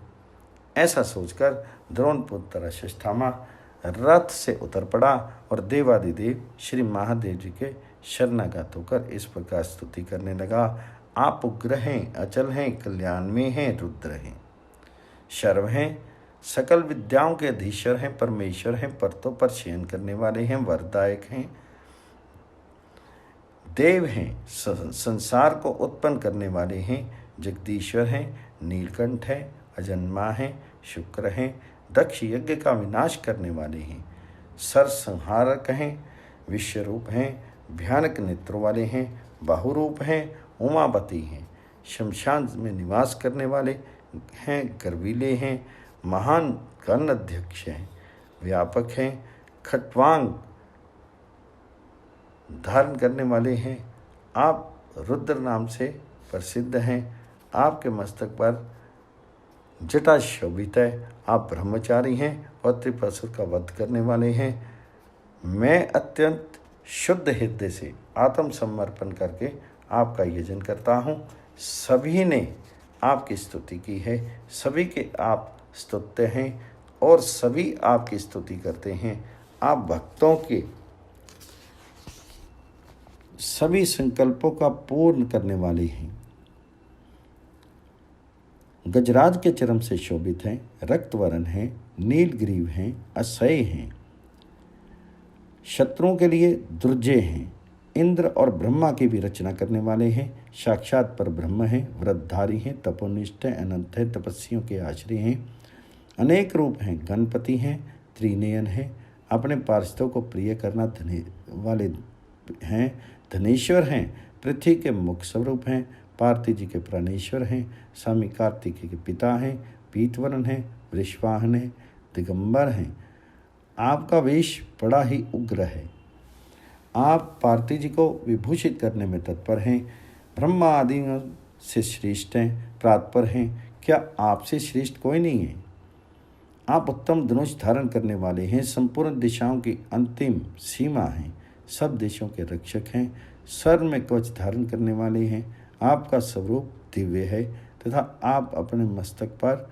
A: ऐसा सोचकर द्रोण पुत्र अश्वत्थामा रथ से उतर पड़ा और देवादिदेव श्री महादेव जी के शरणागत होकर इस प्रकार स्तुति करने लगा। आप उग्र हैं, अचल हैं, कल्याण में हैं, रुद्र हैं, शर्व हैं, सकल विद्याओं के अधीश्वर हैं, परमेश्वर हैं, पर्तों पर शयन करने वाले हैं, वरदायक हैं, देव हैं, संसार को उत्पन्न करने वाले हैं, जगदीश्वर हैं, नीलकंठ है, अजन्मा है, शुक्र हैं, दक्ष यज्ञ का विनाश करने वाले हैं, सरसंहारक हैं, विश्वरूप हैं, भयानक नेत्रों वाले हैं, बाहुरूप हैं, उमापति हैं, शमशान में निवास करने वाले हैं, गर्वीले हैं, महान गण अध्यक्ष हैं, व्यापक हैं, खट्वांग धारण करने वाले हैं। आप रुद्र नाम से प्रसिद्ध हैं। आपके मस्तक पर जटा शोभित है। आप ब्रह्मचारी हैं और त्रिपुरासुर का वध करने वाले हैं। मैं अत्यंत शुद्ध हृदय से आत्मसमर्पण करके आपका यजन करता हूँ। सभी ने आपकी स्तुति की है, सभी के आप स्तुत्य हैं और सभी आपकी स्तुति करते हैं। आप भक्तों के सभी संकल्पों का पूर्ण करने वाले हैं। गजराज के चरम से शोभित हैं, रक्तवर्ण हैं, नीलग्रीव हैं, असह्य हैं, शत्रुओं के लिए दुर्जय हैं, इंद्र और ब्रह्मा की भी रचना करने वाले हैं, साक्षात पर ब्रह्म हैं, व्रतधारी हैं, तपोनिष्ठ हैं, अनंत हैं, तपस्वियों के आश्रय हैं, अनेक रूप हैं, गणपति हैं, त्रिनयन हैं, अपने पार्षदों को प्रिय करना वाले हैं, धनेश्वर हैं, पृथ्वी के मुख स्वरूप हैं, पार्थी जी के प्राणेश्वर हैं, स्वामी कार्तिक के पिता हैं, पीतवर्ण हैं, वृषवाहन हैं, दिगंबर हैं। आपका वेश बड़ा ही उग्र है। आप पार्थी जी को विभूषित करने में तत्पर हैं, ब्रह्मा आदि से श्रेष्ठ हैं, प्रातपर हैं। क्या आपसे श्रेष्ठ कोई नहीं है? आप उत्तम धनुष धारण करने वाले हैं, संपूर्ण दिशाओं की अंतिम सीमा हैं, सब देशों के रक्षक हैं, सर में कवच धारण करने वाले हैं। आपका स्वरूप दिव्य है तथा आप अपने मस्तक पर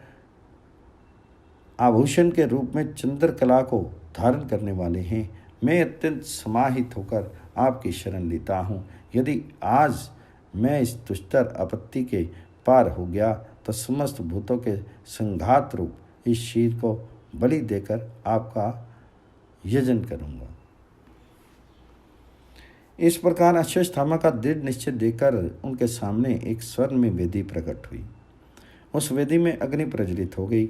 A: आभूषण के रूप में चंद्रकला को धारण करने वाले हैं। मैं अत्यंत समाहित होकर आपकी शरण लेता हूँ। यदि आज मैं इस दुष्टर आपत्ति के पार हो गया तो समस्त भूतों के संघात रूप इस शीर को बलि देकर आपका यजन करूँगा। इस प्रकार अश्वत्थामा का दृढ़ निश्चय देकर उनके सामने एक स्वर्ण में वेदी प्रकट हुई। उस वेदी में अग्नि प्रज्वलित हो गई।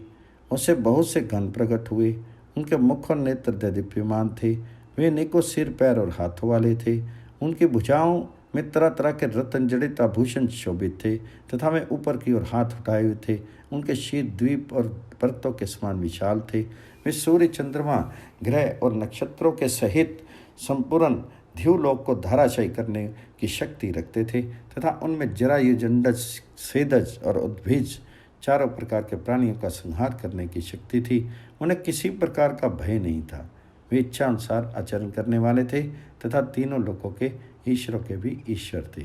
A: उससे बहुत से गण प्रकट हुए। उनके मुख और नेत्र दैदीप्यमान थे। वे अनेकों सिर, पैर और हाथों वाले थे। उनकी भुजाओं में तरह तरह के रत्न जड़ित आभूषण शोभित थे तथा वे ऊपर की ओर हाथ उठाए हुए थे। उनके शीर द्वीप और पर्वतों के समान विशाल थे। वे सूर्य, चंद्रमा, ग्रह और नक्षत्रों के सहित संपूर्ण ध्युलोक को धाराशायी करने की शक्ति रखते थे तथा उनमें जरायु, जंडज, सेदज और उद्भिज चारों प्रकार के प्राणियों का संहार करने की शक्ति थी। उन्हें किसी प्रकार का भय नहीं था। वे इच्छा अनुसार आचरण करने वाले थे तथा तीनों लोकों के ईश्वरों के भी ईश्वर थे।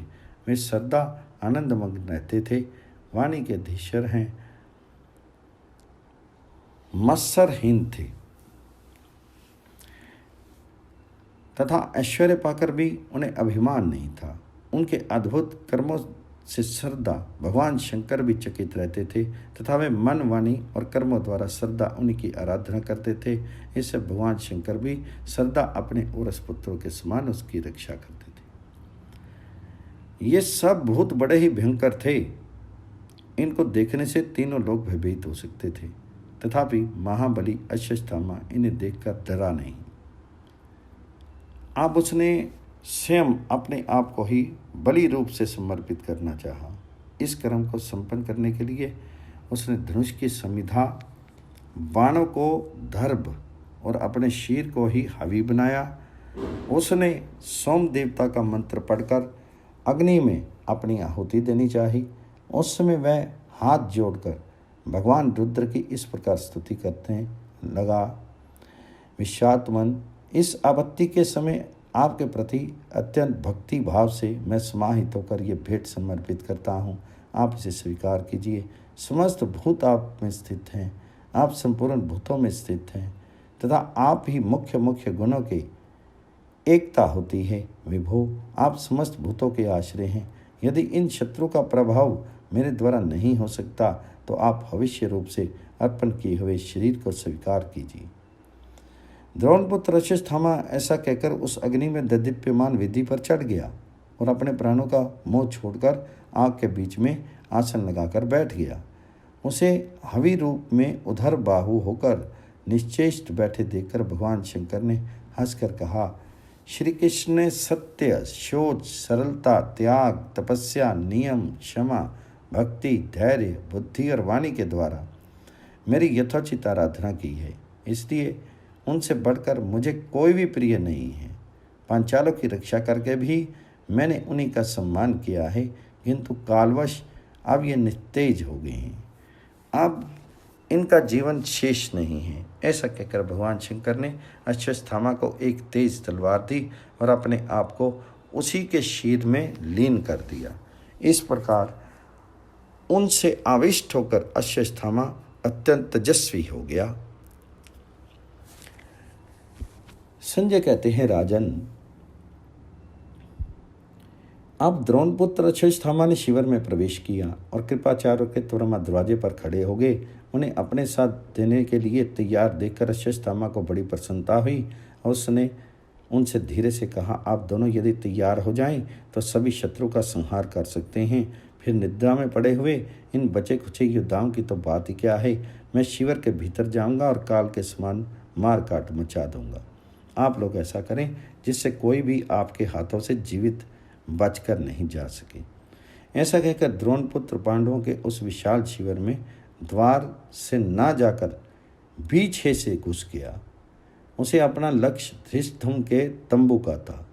A: वे सदा आनंदमग्न रहते थे। वाणी के अधीश्वर हैं, मत्सरहीन थे तथा ऐश्वर्य पाकर भी उन्हें अभिमान नहीं था। उनके अद्भुत कर्मों से श्रद्धा भगवान शंकर भी चकित रहते थे तथा वे मन, वाणी और कर्मों द्वारा श्रद्धा उनकी आराधना करते थे। इससे भगवान शंकर भी श्रद्धा अपने औरस पुत्रों के समान उसकी रक्षा करते थे। ये सब भूत बड़े ही भयंकर थे। इनको देखने से तीनों लोग भयभीत हो सकते थे, तथापि महाबली अश्वत्थामा इन्हें देखकर डरा नहीं। अब उसने स्वयं अपने आप को ही बलि रूप से समर्पित करना चाहा। इस कर्म को संपन्न करने के लिए उसने धनुष की समिधा, बाणों को दर्भ और अपने शीर को ही हावी बनाया। उसने सोम देवता का मंत्र पढ़कर अग्नि में अपनी आहुति देनी चाहिए। उस समय वह हाथ जोड़कर भगवान रुद्र की इस प्रकार स्तुति करते लगा। विश्वात्मन, इस आपत्ति के समय आपके प्रति अत्यंत भक्ति भाव से मैं समाहित होकर ये भेंट समर्पित करता हूँ। आप इसे स्वीकार कीजिए। समस्त भूत आप में स्थित हैं। आप संपूर्ण भूतों में स्थित हैं तथा आप ही मुख्य मुख्य गुणों के एकता होती है। विभो, आप समस्त भूतों के आश्रय हैं। यदि इन शत्रु का प्रभाव मेरे द्वारा नहीं हो सकता तो आप भविष्य रूप से अर्पण किए हुए शरीर को स्वीकार कीजिए। द्रोणपुत्र अश्वत्थामा ऐसा कहकर उस अग्नि में दीप्यमान वेदी पर चढ़ गया और अपने प्राणों का मोह छोड़कर आग के बीच में आसन लगाकर बैठ गया। उसे हवि रूप में उधर बाहु होकर निश्चेष्ट बैठे देखकर भगवान शंकर ने हंसकर कहा, श्री कृष्ण ने सत्य, शोच, सरलता, त्याग, तपस्या, नियम, क्षमा, भक्ति, धैर्य, बुद्धि और वाणी के द्वारा मेरी यथोचित आराधना की है, इसलिए उनसे बढ़कर मुझे कोई भी प्रिय नहीं है। पांचालों की रक्षा करके भी मैंने उन्हीं का सम्मान किया है, किंतु कालवश अब ये निस्तेज हो गए हैं, अब इनका जीवन शेष नहीं है। ऐसा कहकर भगवान शंकर ने अश्वत्थामा को एक तेज तलवार दी और अपने आप को उसी के शीर में लीन कर दिया। इस प्रकार उनसे आविष्ट होकर अश्वत्थामा अत्यंत तेजस्वी हो गया। संजय कहते हैं, राजन, अब द्रोणपुत्र अश्वत्थामा ने शिविर में प्रवेश किया और कृपाचार्य के त्वरमा दरवाजे पर खड़े हो गए। उन्हें अपने साथ देने के लिए तैयार देखकर अश्वत्थामा को बड़ी प्रसन्नता हुई और उसने उनसे धीरे से कहा, आप दोनों यदि तैयार हो जाएं तो सभी शत्रु का संहार कर सकते हैं। फिर निद्रा में पड़े हुए इन बचे खुचे योद्धाओं की तो बात ही क्या है। मैं शिविर के भीतर जाऊंगा और काल के समान मार काट मचा दूंगा। आप लोग ऐसा करें जिससे कोई भी आपके हाथों से जीवित बचकर नहीं जा सके। ऐसा कहकर द्रोणपुत्र पांडवों के उस विशाल शिविर में द्वार से ना जाकर बीच से घुस गया। उसे अपना लक्ष्य धृष्टद्युम्न के तंबू का था।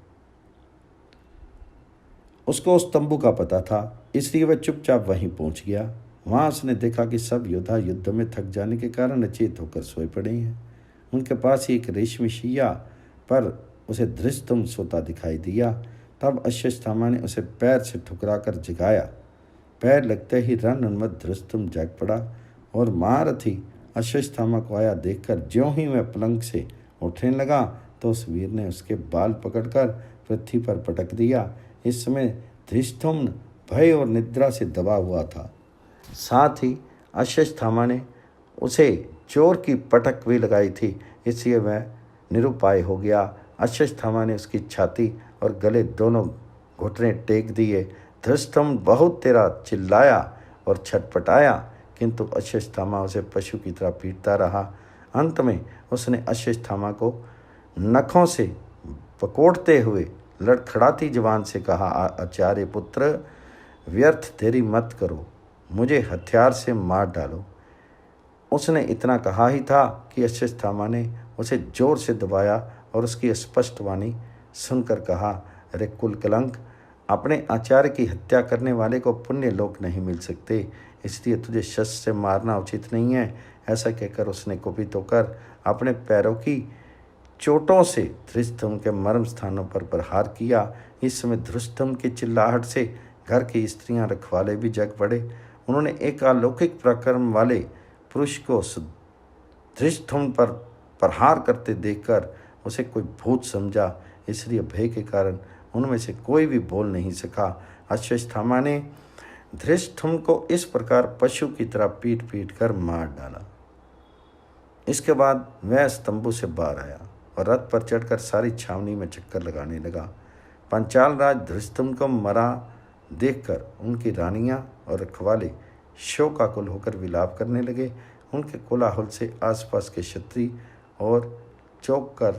A: उसको उस तंबू का पता था, इसलिए वह चुपचाप वहीं पहुंच गया। वहां उसने देखा कि सब योद्धा युद्ध में थक जाने के कारण अचेत होकर सोए पड़े हैं। उनके पास ही एक रेशमी शैया पर उसे धृष्टद्युम्न सोता दिखाई दिया। तब अश्वत्थामा ने उसे पैर से ठुकराकर जगाया। पैर लगते ही रण उन्मत्त धृष्टद्युम्न जाग पड़ा और महारथी अश्वत्थामा को आया देखकर ज्यों ही वह पलंग से उठने लगा तो उस वीर ने उसके बाल पकड़कर पृथ्वी पर पटक दिया। इस समय धृष्टद्युम्न भय और निद्रा से दबा हुआ था। साथ ही अश्वत्थामा ने उसे चोर की पटक भी लगाई थी, इसलिए वह निरुपाय हो गया। अश्वत्थामा ने उसकी छाती और गले दोनों घुटने टेक दिए। धृष्टद्युम्न बहुत तेरा चिल्लाया और छटपटाया, किंतु अश्वत्थामा उसे पशु की तरह पीटता रहा। अंत में उसने अश्वत्थामा को नखों से पकोड़ते हुए लड़खड़ाती जबान से कहा, आचार्य पुत्र, व्यर्थ देरी मत करो, मुझे हथियार से मार डालो। उसने इतना कहा ही था कि अश्वत्थामा ने उसे जोर से दबाया और उसकी स्पष्ट वाणी सुनकर कहा, अरे कुल कलंक, अपने आचार्य की हत्या करने वाले को पुण्य लोक नहीं मिल सकते, इसलिए तुझे शस्त्र से मारना उचित नहीं है। ऐसा कहकर उसने कुपित होकर अपने पैरों की चोटों से धृष्टद्युम्न के मर्म स्थानों पर प्रहार किया। इस समय धृष्टद्युम्न की चिल्लाहट से घर की स्त्रियां रखवाले भी जग पड़े। उन्होंने एक अलौकिक पराक्रम वाले पुरुष को धृष्टद्युम्न पर प्रहार करते देखकर उसे कोई भूत समझा, इसलिए भय के कारण उनमें से कोई भी बोल नहीं सका। अश्वत्थामा ने धृष्टद्युम्न को इस प्रकार पशु की तरह पीट पीट कर मार डाला। इसके बाद वह स्तंभों से बाहर आया और रथ पर चढ़कर सारी छावनी में चक्कर लगाने लगा। पंचाल राज धृष्टद्युम्न को मरा देखकर उनकी रानियां और रखवाले शोकाकुल होकर विलाप करने लगे। उनके कोलाहल से आसपास के क्षत्रिय और चौंक कर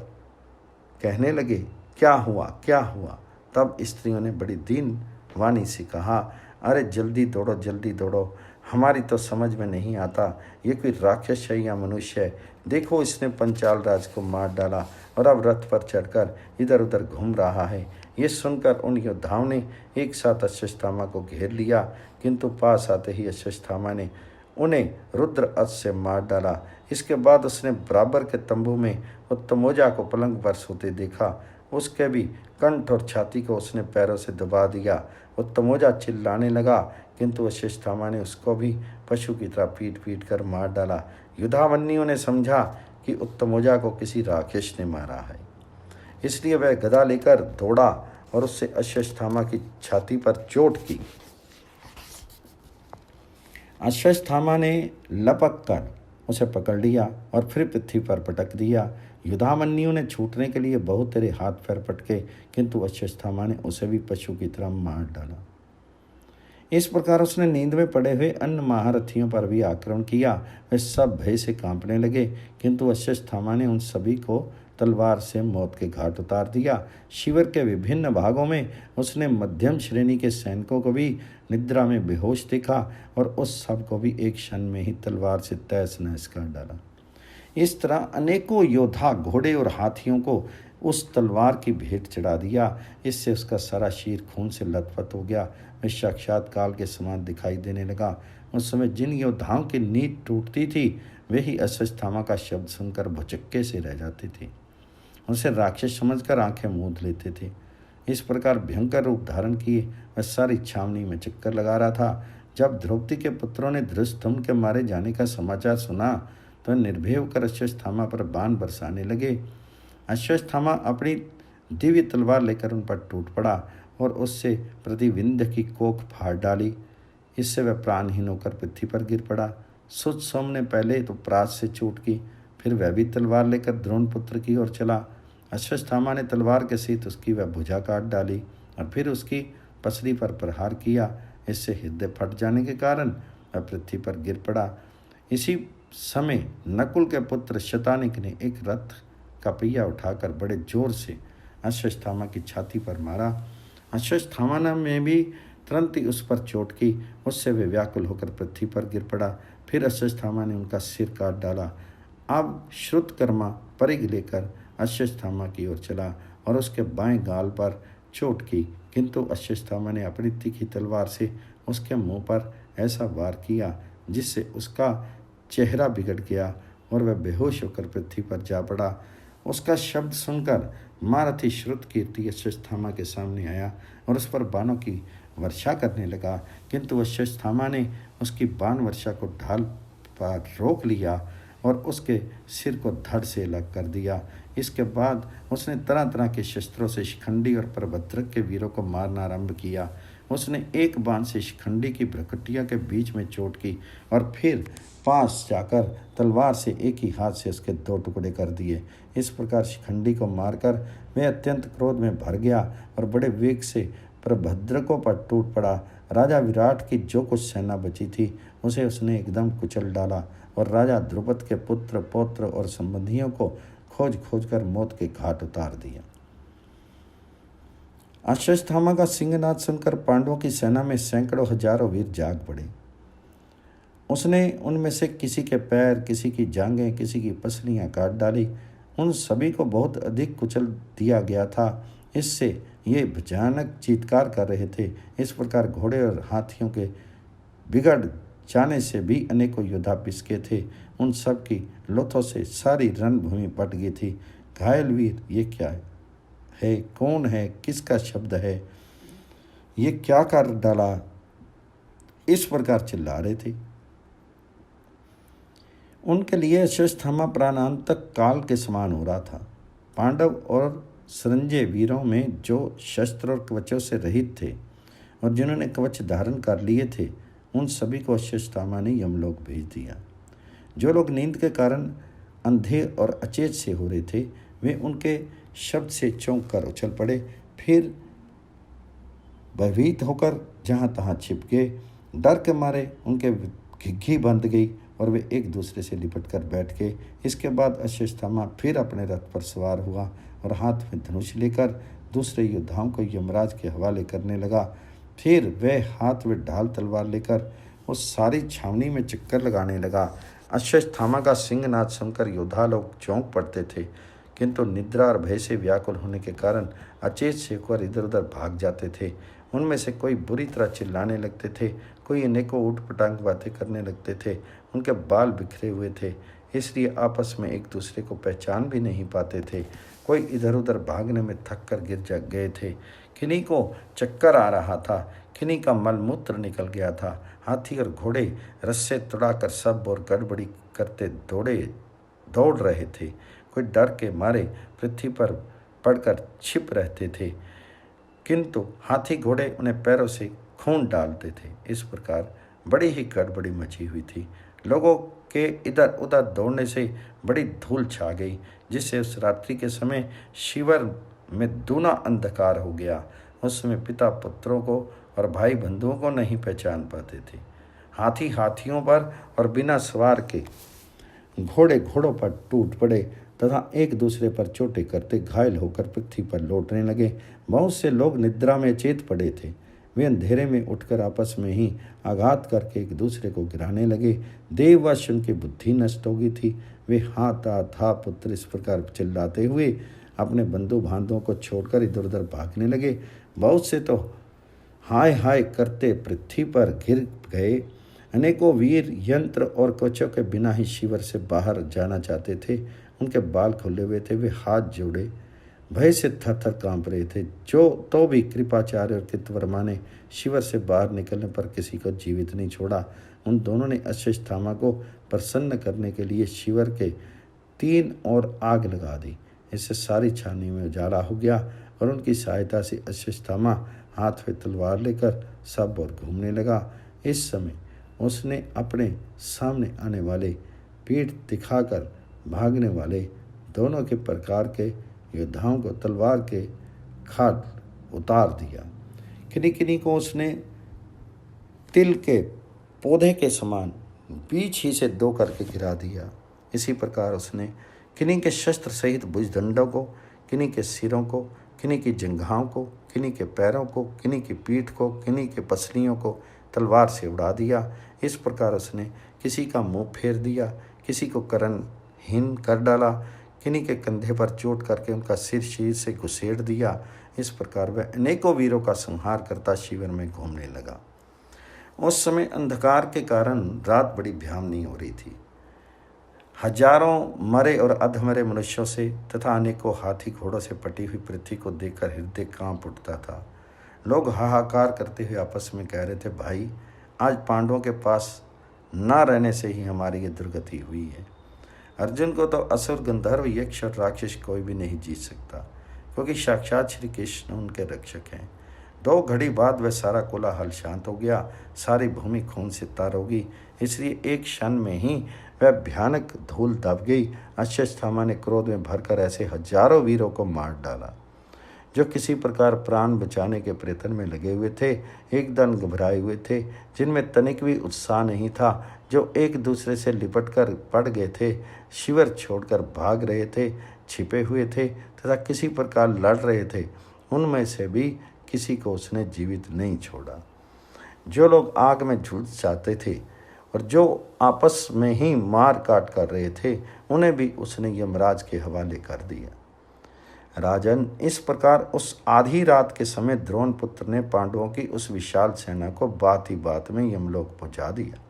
A: कहने लगे, क्या हुआ, क्या हुआ। तब स्त्रियों ने बड़ी दीन वाणी से कहा, अरे जल्दी दौड़ो, जल्दी दौड़ो, हमारी तो समझ में नहीं आता, ये कोई राक्षस है या मनुष्य है। देखो, इसने पंचाल राज को मार डाला और अब रथ पर चढ़कर इधर उधर घूम रहा है। ये सुनकर उन योद्धाओं ने एक साथ अश्वत्थामा को घेर लिया, किंतु पास आते ही अश्वत्थामा ने उन्हें रुद्र अस्त्र से मार डाला। इसके बाद उसने बराबर के तंबू में उत्तमोजा को पलंग पर सोते देखा। उसके भी कंठ और छाती को उसने पैरों से दबा दिया। उत्तमोजा चिल्लाने लगा, किंतु अश्वत्थामा ने उसको भी पशु की तरह पीट पीट कर मार डाला। युधामन्युओं ने समझा कि उत्तमोजा को किसी राक्षस ने मारा है, इसलिए वह गदा लेकर दौड़ा और उससे अश्वत्थामा की छाती पर चोट की। अश्वत्थामा ने लपक कर उसे पकड़ लिया और फिर पृथ्वी पर पटक दिया। युधामन्यु ने छूटने के लिए बहुत तेरे हाथ पैर पटके, किंतु अश्वत्थामा ने उसे भी पशु की तरह मार डाला। इस प्रकार उसने नींद में पड़े हुए अन्य महारथियों पर भी आक्रमण किया। वे सब भय से कांपने लगे, किंतु अश्वत्थामा ने उन सभी को तलवार से मौत के घाट उतार दिया। शिविर के विभिन्न भागों में उसने मध्यम श्रेणी के सैनिकों को भी निद्रा में बेहोश देखा और उस सब को भी एक क्षण में ही तलवार से तहस नहस कर डाला। इस तरह अनेकों योद्धा घोड़े और हाथियों को उस तलवार की भेंट चढ़ा दिया। इससे उसका सारा शरीर खून से लथपथ हो गया। वह साक्षात काल के समान दिखाई देने लगा। उस समय जिन योद्धाओं की नींद टूटती थी वे ही अश्वत्थामा का शब्द सुनकर भुचक्के से रह जाते थे, उसे राक्षस समझकर आंखें मूंद लेते थे। इस प्रकार भयंकर रूप धारण किए वह सारी छावनी में चक्कर लगा रहा था। जब द्रौपदी के पुत्रों ने धृष्टद्युम्न के मारे जाने का समाचार सुना तो निर्भय होकर अश्वत्थामा पर बाण बरसाने लगे। अश्वत्थामा अपनी दिव्य तलवार लेकर उन पर टूट पड़ा और उससे प्रतिविंध्य की कोख फाड़ डाली। इससे वह प्राणहीन होकर पृथ्वी पर गिर पड़ा। सुतसोम ने पहले तो प्रास से चोट की, फिर वह भी तलवार लेकर द्रोणपुत्र की ओर चला। अश्वत्थामा ने तलवार के सहित उसकी वह भुजा काट डाली और फिर उसकी पसली पर प्रहार किया। इससे हृदय फट जाने के कारण वह पृथ्वी पर गिर पड़ा। इसी समय नकुल के पुत्र शतानिक ने एक रथ का पहिया उठाकर बड़े जोर से अश्वत्थामा की छाती पर मारा। अश्वत्थामा ने भी तुरंत ही उस पर चोट की। उससे वे व्याकुल होकर पृथ्वी पर गिर पड़ा। फिर अश्वत्थामा ने उनका सिर काट डाला। अब श्रुतकर्मा परिघ लेकर अश्वत्थामा की ओर चला और उसके बाएं गाल पर चोट की, किंतु अश्वत्थामा ने अपनी तीखी तलवार से उसके मुंह पर ऐसा वार किया जिससे उसका चेहरा बिगड़ गया और वह बेहोश होकर पृथ्वी पर जा पड़ा। उसका शब्द सुनकर महारथी श्रुतकीर्ति अश्वत्थामा के सामने आया और उस पर बाणों की वर्षा करने लगा, किंतु अश्वत्थामा ने उसकी बाण वर्षा को ढाल पर रोक लिया और उसके सिर को धड़ से अलग कर दिया। इसके बाद उसने तरह तरह के शस्त्रों से शिखंडी और प्रभद्रक के वीरों को मारना आरंभ किया। उसने एक बाण से शिखंडी की भ्रकुटिया के बीच में चोट की और फिर पास जाकर तलवार से एक ही हाथ से उसके 2 टुकड़े कर दिए। इस प्रकार शिखंडी को मारकर वह अत्यंत क्रोध में भर गया और बड़े वेग से प्रभद्रकों पर टूट पड़ा। राजा विराट की जो कुछ सेना बची थी उसे उसने एकदम कुचल डाला और राजा ध्रुपद के पुत्र पौत्र और संबंधियों को खोज खोज कर मौत के घाट उतार दिया। अश्वत्थामा का सिंहनाद सुनकर पांडवों की सेना में सैकड़ों हजारों वीर जाग पड़े। उसने उनमें से किसी के पैर, किसी की जांघें, किसी की पसलियां काट डाली। उन सभी को बहुत अधिक कुचल दिया गया था। इससे ये भयानक चीत्कार कर रहे थे। इस प्रकार घोड़े और हाथियों के बिगड़ जाने से भी अनेकों योद्धा पिसके थे। उन सब की लोथों से सारी रणभूमि पट गई थी। घायल वीर, ये क्या है, कौन है, किसका शब्द है, ये क्या कर डाला, इस प्रकार चिल्ला रहे थे। उनके लिए अश्वत्थामा प्राणांतक काल के समान हो रहा था। पांडव और संजय वीरों में जो शस्त्र और कवचों से रहित थे और जिन्होंने कवच धारण कर लिए थे उन सभी को अश्वत्थामा ने यमलोक भेज दिया। जो लोग नींद के कारण अंधे और अचेत से हो रहे थे वे उनके शब्द से चौंक कर उछल पड़े, फिर भयभीत होकर जहाँ तहाँ छिप गए। डर के मारे उनके घिघी बंध गई और वे एक दूसरे से लिपट कर बैठ गए। इसके बाद अश्वत्थामा फिर अपने रथ पर सवार हुआ और हाथ में धनुष लेकर दूसरे योद्धाओं को यमराज के हवाले करने लगा। फिर वह हाथ में ढाल तलवार लेकर उस सारी छावनी में चक्कर लगाने लगा। अश्वत्थामा का सिंहनाद सुनकर योद्धा लोग चौंक पड़ते थे, किंतु निद्रा और भय से व्याकुल होने के कारण अचेत से होकर इधर उधर भाग जाते थे। उनमें से कोई बुरी तरह चिल्लाने लगते थे, कोई अनेकों ऊट-पटांग बातें करने लगते थे। उनके बाल बिखरे हुए थे, इसलिए आपस में एक दूसरे को पहचान भी नहीं पाते थे। कोई इधर उधर भागने में थक कर गिर जा गए थे। किन्हीं को चक्कर आ रहा था, किन्हीं का मलमूत्र निकल गया था। हाथी और घोड़े रस्से तुड़ाकर सब और गड़बड़ी करते दौड़ रहे थे। कोई डर के मारे पृथ्वी पर पड़कर छिप रहते थे, किंतु हाथी घोड़े उन्हें पैरों से खून डालते थे। इस प्रकार बड़ी ही गड़बड़ी मची हुई थी। लोगों के इधर उधर दौड़ने से बड़ी धूल छा गई, जिससे उस रात्रि के समय शिविर में दूना अंधकार हो गया। उस समय पिता पुत्रों को और भाई बंधुओं को नहीं पहचान पाते थे। हाथी हाथियों पर और बिना सवार के घोड़े घोड़ों पर टूट पड़े तथा एक दूसरे पर चोटें करते घायल होकर पृथ्वी पर लौटने लगे। बहुत से लोग निद्रा में चेत पड़े थे। वे अंधेरे में उठकर आपस में ही आघात करके एक दूसरे को गिराने लगे। देववश उनकी बुद्धि नष्ट हो गई थी। वे हाँ था पुत्र इस प्रकार चिल्लाते हुए अपने बंधु बांधवों को छोड़कर इधर उधर भागने लगे। बहुत से तो हाय हाय करते पृथ्वी पर गिर गए। अनेकों वीर यंत्र और कवचों के बिना ही शिविर से बाहर जाना चाहते थे। उनके बाल खुले हुए थे, वे हाथ जोड़े भय से थर थर कांप रहे थे। जो तो भी कृपाचार्य और कृतवर्मा ने शिविर से बाहर निकलने पर किसी को जीवित नहीं छोड़ा। उन दोनों ने अश्वत्थामा को प्रसन्न करने के लिए शिविर के 3 ओर आग लगा दी। इससे सारी छावनी में उजाला हो गया और उनकी सहायता से अश्वत्थामा हाथ में तलवार लेकर सब ओर घूमने लगा। इस समय उसने अपने सामने आने वाले पीठ दिखाकर भागने वाले दोनों के प्रकार के योद्धाओं को तलवार के खाट उतार दिया। किन्हीं किन्हीं को उसने तिल के पौधे के समान बीच ही से 2 करके गिरा दिया। इसी प्रकार उसने किन्हीं के शस्त्र सहित भुजदंडों को, किन्हीं के सिरों को, किन्हीं की जंघाओं को, किन्हीं के पैरों को, किन्हीं की पीठ को, किन्हीं के पसलियों को तलवार से उड़ा दिया। इस प्रकार उसने किसी का मुंह फेर दिया, किसी को कर्णहीन कर डाला, किन्हीं के कंधे पर चोट करके उनका सिर शीर से घुसेड़ दिया। इस प्रकार वह अनेकों वीरों का संहार करता शिविर में घूमने लगा। उस समय अंधकार के कारण रात बड़ी भयावनी हो रही थी। हजारों मरे और अधमरे मनुष्यों से तथा अनेकों हाथी घोड़ों से पटी हुई पृथ्वी को देखकर हृदय कांप उठता था। लोग हाहाकार करते हुए आपस में कह रहे थे, भाई आज पांडवों के पास न रहने से ही हमारी ये दुर्गति हुई है। अर्जुन को तो असुर, गंधर्व, यक्ष और राक्षस कोई भी नहीं जीत सकता, क्योंकि साक्षात श्री कृष्ण उनके रक्षक हैं। 2 घड़ी बाद वह सारा कोलाहल शांत हो गया। सारी भूमि खून से तर हो गई। इसलिए एक क्षण में ही वह भयानक धूल दब गई। अश्वत्थामा ने क्रोध में भरकर ऐसे हजारों वीरों को मार डाला जो किसी प्रकार प्राण बचाने के प्रयत्न में लगे हुए थे। एकदम घबराए हुए थे, जिनमें तनिक भी उत्साह नहीं था, जो एक दूसरे से लिपट कर पड़ गए थे, शिविर छोड़कर भाग रहे थे, छिपे हुए थे तथा किसी प्रकार लड़ रहे थे। उनमें से भी किसी को उसने जीवित नहीं छोड़ा। जो लोग आग में झुलस जाते थे और जो आपस में ही मार काट कर रहे थे, उन्हें भी उसने यमराज के हवाले कर दिया। राजन, इस प्रकार उस आधी रात के समय द्रोण पुत्र ने पांडवों की उस विशाल सेना को बात ही बात में यमलोक पहुंचा दिया।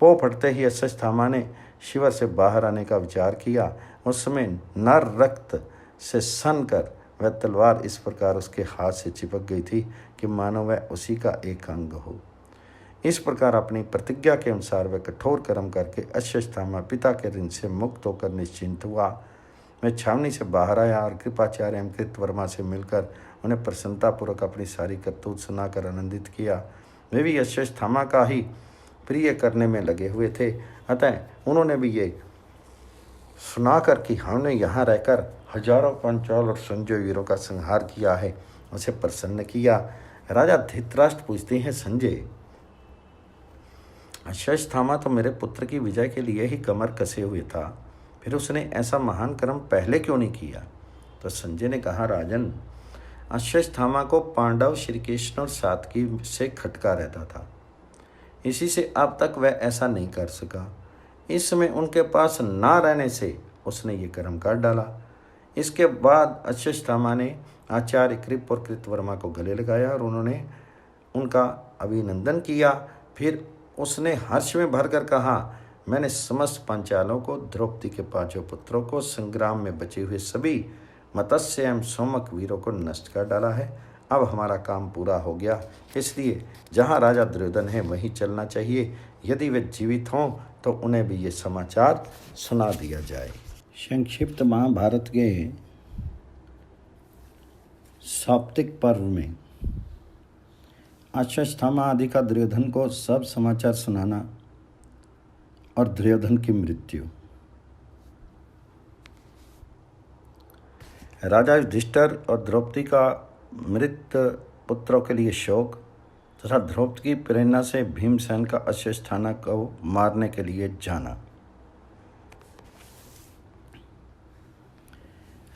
A: पो फटते ही अश्वत्थामा ने शिविर से बाहर आने का विचार किया। उस समय नर रक्त से सन कर वह तलवार इस प्रकार उसके हाथ से चिपक गई थी कि मानो वह उसी का एक अंग हो। इस प्रकार अपनी प्रतिज्ञा के अनुसार वह कठोर कर्म करके अश्वत्थामा पिता के ऋण से मुक्त होकर निश्चिंत हुआ। मैं छावनी से बाहर आया और कृपाचार्य एवं कृतवर्मा से मिलकर उन्हें प्रसन्नतापूर्वक अपनी सारी करतूत सुनाकर आनंदित किया। वे भी अश्वत्थामा का ही प्रिय करने में लगे हुए थे, अतः उन्होंने भी ये सुनाकर कि हमने यहाँ रहकर हजारों पांचाल और संजय वीरों का संहार किया है, उसे प्रसन्न किया। राजा धृतराष्ट्र पूछते हैं, संजय, अश्वत्थामा तो मेरे पुत्र की विजय के लिए ही कमर कसे हुए था, फिर उसने ऐसा महान कर्म पहले क्यों नहीं किया? तो संजय ने कहा, राजन, अश्वत्थामा को पांडव, श्री कृष्ण और सात्विकी से खटका रहता था, इसी से अब तक वह ऐसा नहीं कर सका। इस समय उनके पास ना रहने से उसने ये कर्म कर डाला। इसके बाद अश्वत्थामा ने आचार्य कृप और कृतवर्मा को गले लगाया और उन्होंने उनका अभिनंदन किया। फिर उसने हर्ष में भरकर कहा, मैंने समस्त पांचालों को, द्रौपदी के 5 पुत्रों को, संग्राम में बचे हुए सभी मत्स्य एवं सोमक वीरों को नष्ट कर डाला है। अब हमारा काम पूरा हो गया, इसलिए जहाँ राजा दुर्योधन है वहीं चलना चाहिए। यदि वे जीवित हों तो उन्हें भी ये समाचार सुना दिया जाए। संक्षिप्त महाभारत के सौप्तिक पर्व में अश्वत्थामा आदि का दुर्योधन को सब समाचार सुनाना और दुर्योधन की मृत्यु। राजा युधिष्ठिर और द्रौपदी का मृत पुत्रों के लिए शोक तथा द्रौपदी की प्रेरणा से भीमसेन का अश्वस्थामा को मारने के लिए जाना।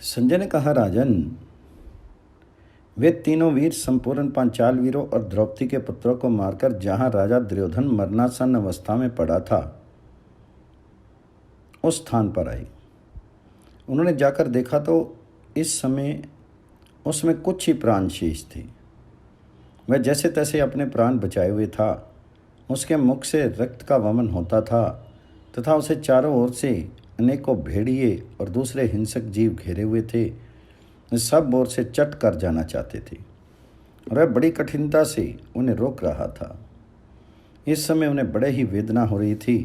A: संजय ने कहा, राजन, वे तीनों वीर संपूर्ण पांचाल वीरों और द्रौपदी के पुत्रों को मारकर जहां राजा दुर्योधन मरणासन अवस्था में पड़ा था उस स्थान पर आए। उन्होंने जाकर देखा तो इस समय उसमें कुछ ही प्राण शेष थे। वह जैसे तैसे अपने प्राण बचाए हुए था। उसके मुख से रक्त का वमन होता था तथा उसे चारों ओर से अनेकों भेड़िए और दूसरे हिंसक जीव घेरे हुए थे। वे सब ओर से चट कर जाना चाहते थे और वह बड़ी कठिनता से उन्हें रोक रहा था। इस समय उन्हें बड़े ही वेदना हो रही थी।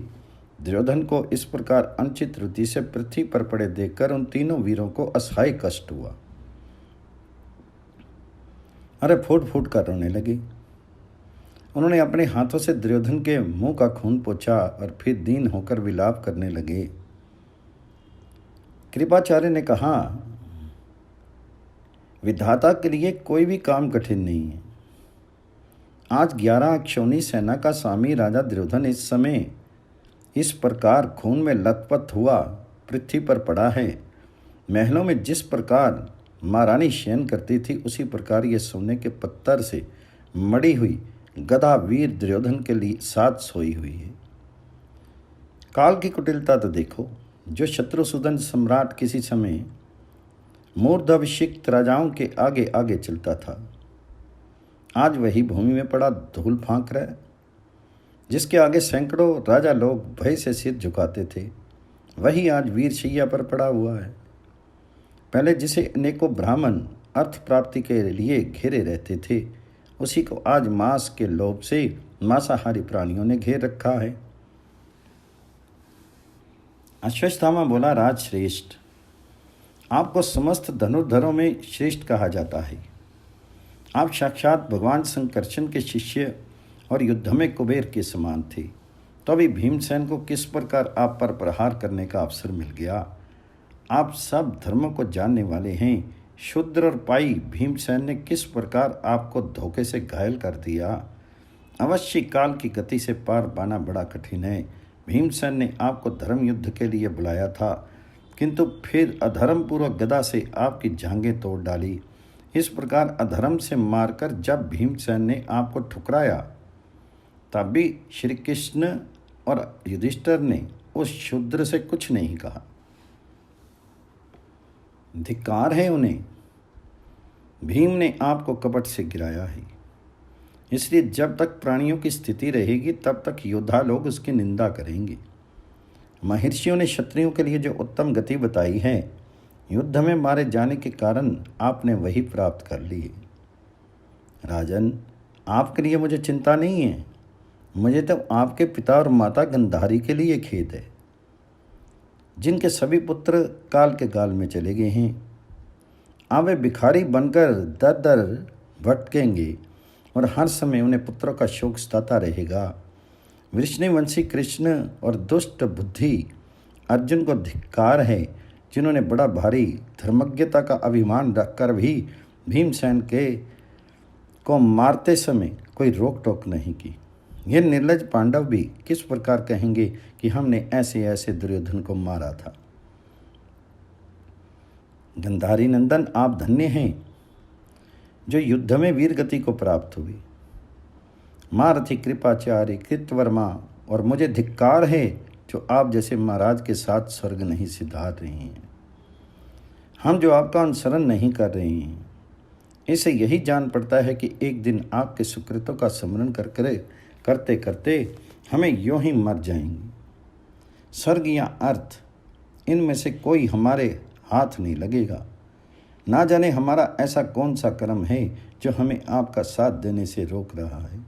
A: दुर्योधन को इस प्रकार अनुचित रीति से पृथ्वी पर पड़े देखकर उन तीनों वीरों को असहाय कष्ट हुआ। अरे फूट फूट कर रोने लगे। उन्होंने अपने हाथों से दुर्योधन के मुंह का खून पोंछा और फिर दीन होकर विलाप करने लगे। कृपाचार्य ने कहा, विधाता के लिए कोई भी काम कठिन नहीं है। आज 11 अक्षौणी सेना का स्वामी राजा दुर्योधन इस समय इस प्रकार खून में लथपथ हुआ पृथ्वी पर पड़ा है। महलों में जिस प्रकार महारानी शयन करती थी उसी प्रकार ये सोने के पत्थर से मड़ी हुई गदा वीर दुर्योधन के लिए साथ सोई हुई है। काल की कुटिलता तो देखो। जो शत्रुसूदन सम्राट किसी समय मूर्धाभिषिक्त राजाओं के आगे आगे चलता था, आज वही भूमि में पड़ा धूल फांक रहा है। जिसके आगे सैकड़ों राजा लोग भय से सिर झुकाते थे, वही आज वीरशैया पर पड़ा हुआ है। पहले जिसे अनेकों ब्राह्मण अर्थ प्राप्ति के लिए घेरे रहते थे, उसी को आज मांस के लोभ से मांसाहारी प्राणियों ने घेर रखा है। अश्वस्थामा बोला, राजश्रेष्ठ, आपको समस्त धनुर्धरों में श्रेष्ठ कहा जाता है। आप साक्षात भगवान संकर्षण के शिष्य और युद्ध में कुबेर के समान थे। तो अभी भीमसेन को किस प्रकार आप पर प्रहार करने का अवसर मिल गया? आप सब धर्मों को जानने वाले हैं। शूद्र और पाई भीमसेन ने किस प्रकार आपको धोखे से घायल कर दिया? अवश्य काल की गति से पार पाना बड़ा कठिन है। भीमसेन ने आपको धर्म युद्ध के लिए बुलाया था, किंतु फिर अधर्म पूर्वक गदा से आपकी जांघें तोड़ डाली। इस प्रकार अधर्म से मारकर जब भीमसेन ने आपको ठुकराया, तब भी श्री कृष्ण और युधिष्ठिर ने उस शूद्र से कुछ नहीं कहा। धिक्कार है उन्हें। भीम ने आपको कपट से गिराया है। इसलिए जब तक प्राणियों की स्थिति रहेगी तब तक योद्धा लोग उसकी निंदा करेंगे। महर्षियों ने क्षत्रियों के लिए जो उत्तम गति बताई है, युद्ध में मारे जाने के कारण आपने वही प्राप्त कर ली। राजन, आपके लिए मुझे चिंता नहीं है। मुझे तो आपके पिता और माता गंधारी के लिए खेद है, जिनके सभी पुत्र काल के गाल में चले गए हैं। अब वे भिखारी बनकर दर दर भटकेंगे और हर समय उन्हें पुत्रों का शोक सताता रहेगा। वृष्णिवंशी कृष्ण और दुष्ट बुद्धि अर्जुन को धिक्कार है, जिन्होंने बड़ा भारी धर्मज्ञता का अभिमान रखकर भी भीमसेन के को मारते समय कोई रोक टोक नहीं की। ये निर्लज पांडव भी किस प्रकार कहेंगे कि हमने ऐसे ऐसे दुर्योधन को मारा था। गंधारी नंदन, आप धन्य हैं जो युद्ध में वीर गति को प्राप्त हुई। महारथी कृपाचार्य कृतवर्मा और मुझे धिक्कार है जो आप जैसे महाराज के साथ स्वर्ग नहीं सिधार रहे हैं। हम जो आपका अनुसरण नहीं कर रहे हैं, इसे यही जान पड़ता है कि एक दिन आपके सुकृतों का स्मरण करते करते हमें यूं ही मर जाएंगे। स्वर्ग या अर्थ, इनमें से कोई हमारे हाथ नहीं लगेगा। ना जाने हमारा ऐसा कौन सा कर्म है जो हमें आपका साथ देने से रोक रहा है।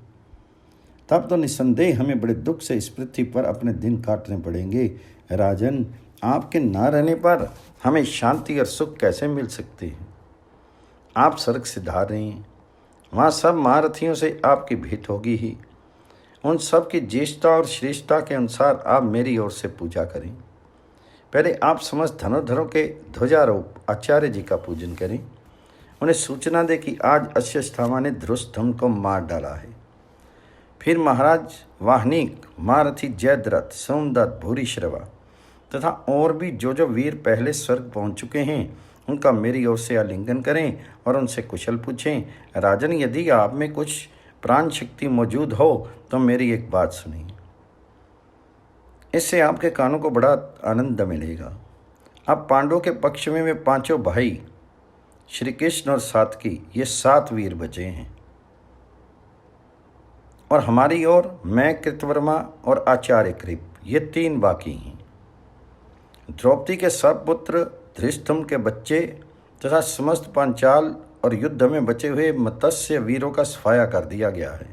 A: तब तो निस्संदेह हमें बड़े दुख से इस पृथ्वी पर अपने दिन काटने पड़ेंगे। राजन, आपके ना रहने पर हमें शांति और सुख कैसे मिल सकते हैं? आप स्वर्ग सिधार रहे हैं, वहाँ सब महारथियों से आपकी भेंट होगी ही। उन सब की ज्येष्ठता और श्रेष्ठता के अनुसार आप मेरी ओर से पूजा करें। पहले आप समस्त धनुर्धरों के ध्वजारोप आचार्य जी का पूजन करें। उन्हें सूचना दें कि आज अश्वस्थामा ने धृष्टद्युम्न को मार डाला है। फिर महाराज वाहनीक, महारथी जयद्रथ, सोमदत्त, भूरिश्रवा तथा और भी जो वीर पहले स्वर्ग पहुंच चुके हैं, उनका मेरी ओर से आलिंगन करें और उनसे कुशल पूछें। राजन, यदि आप में कुछ प्राण शक्ति मौजूद हो तो मेरी एक बात सुनिए, इससे आपके कानों को बड़ा आनंद मिलेगा। अब पांडवों के पक्ष में वे पांचों भाई श्री कृष्ण और सात्विकी, ये 7 वीर बचे हैं, और हमारी ओर मैं, कृतवर्मा और आचार्य कृप, ये 3 बाकी हैं। द्रौपदी के सब पुत्र, धृष्टुम्न के बच्चे तथा समस्त पांचाल और युद्ध में बचे हुए मत्स्य वीरों का सफाया कर दिया गया है।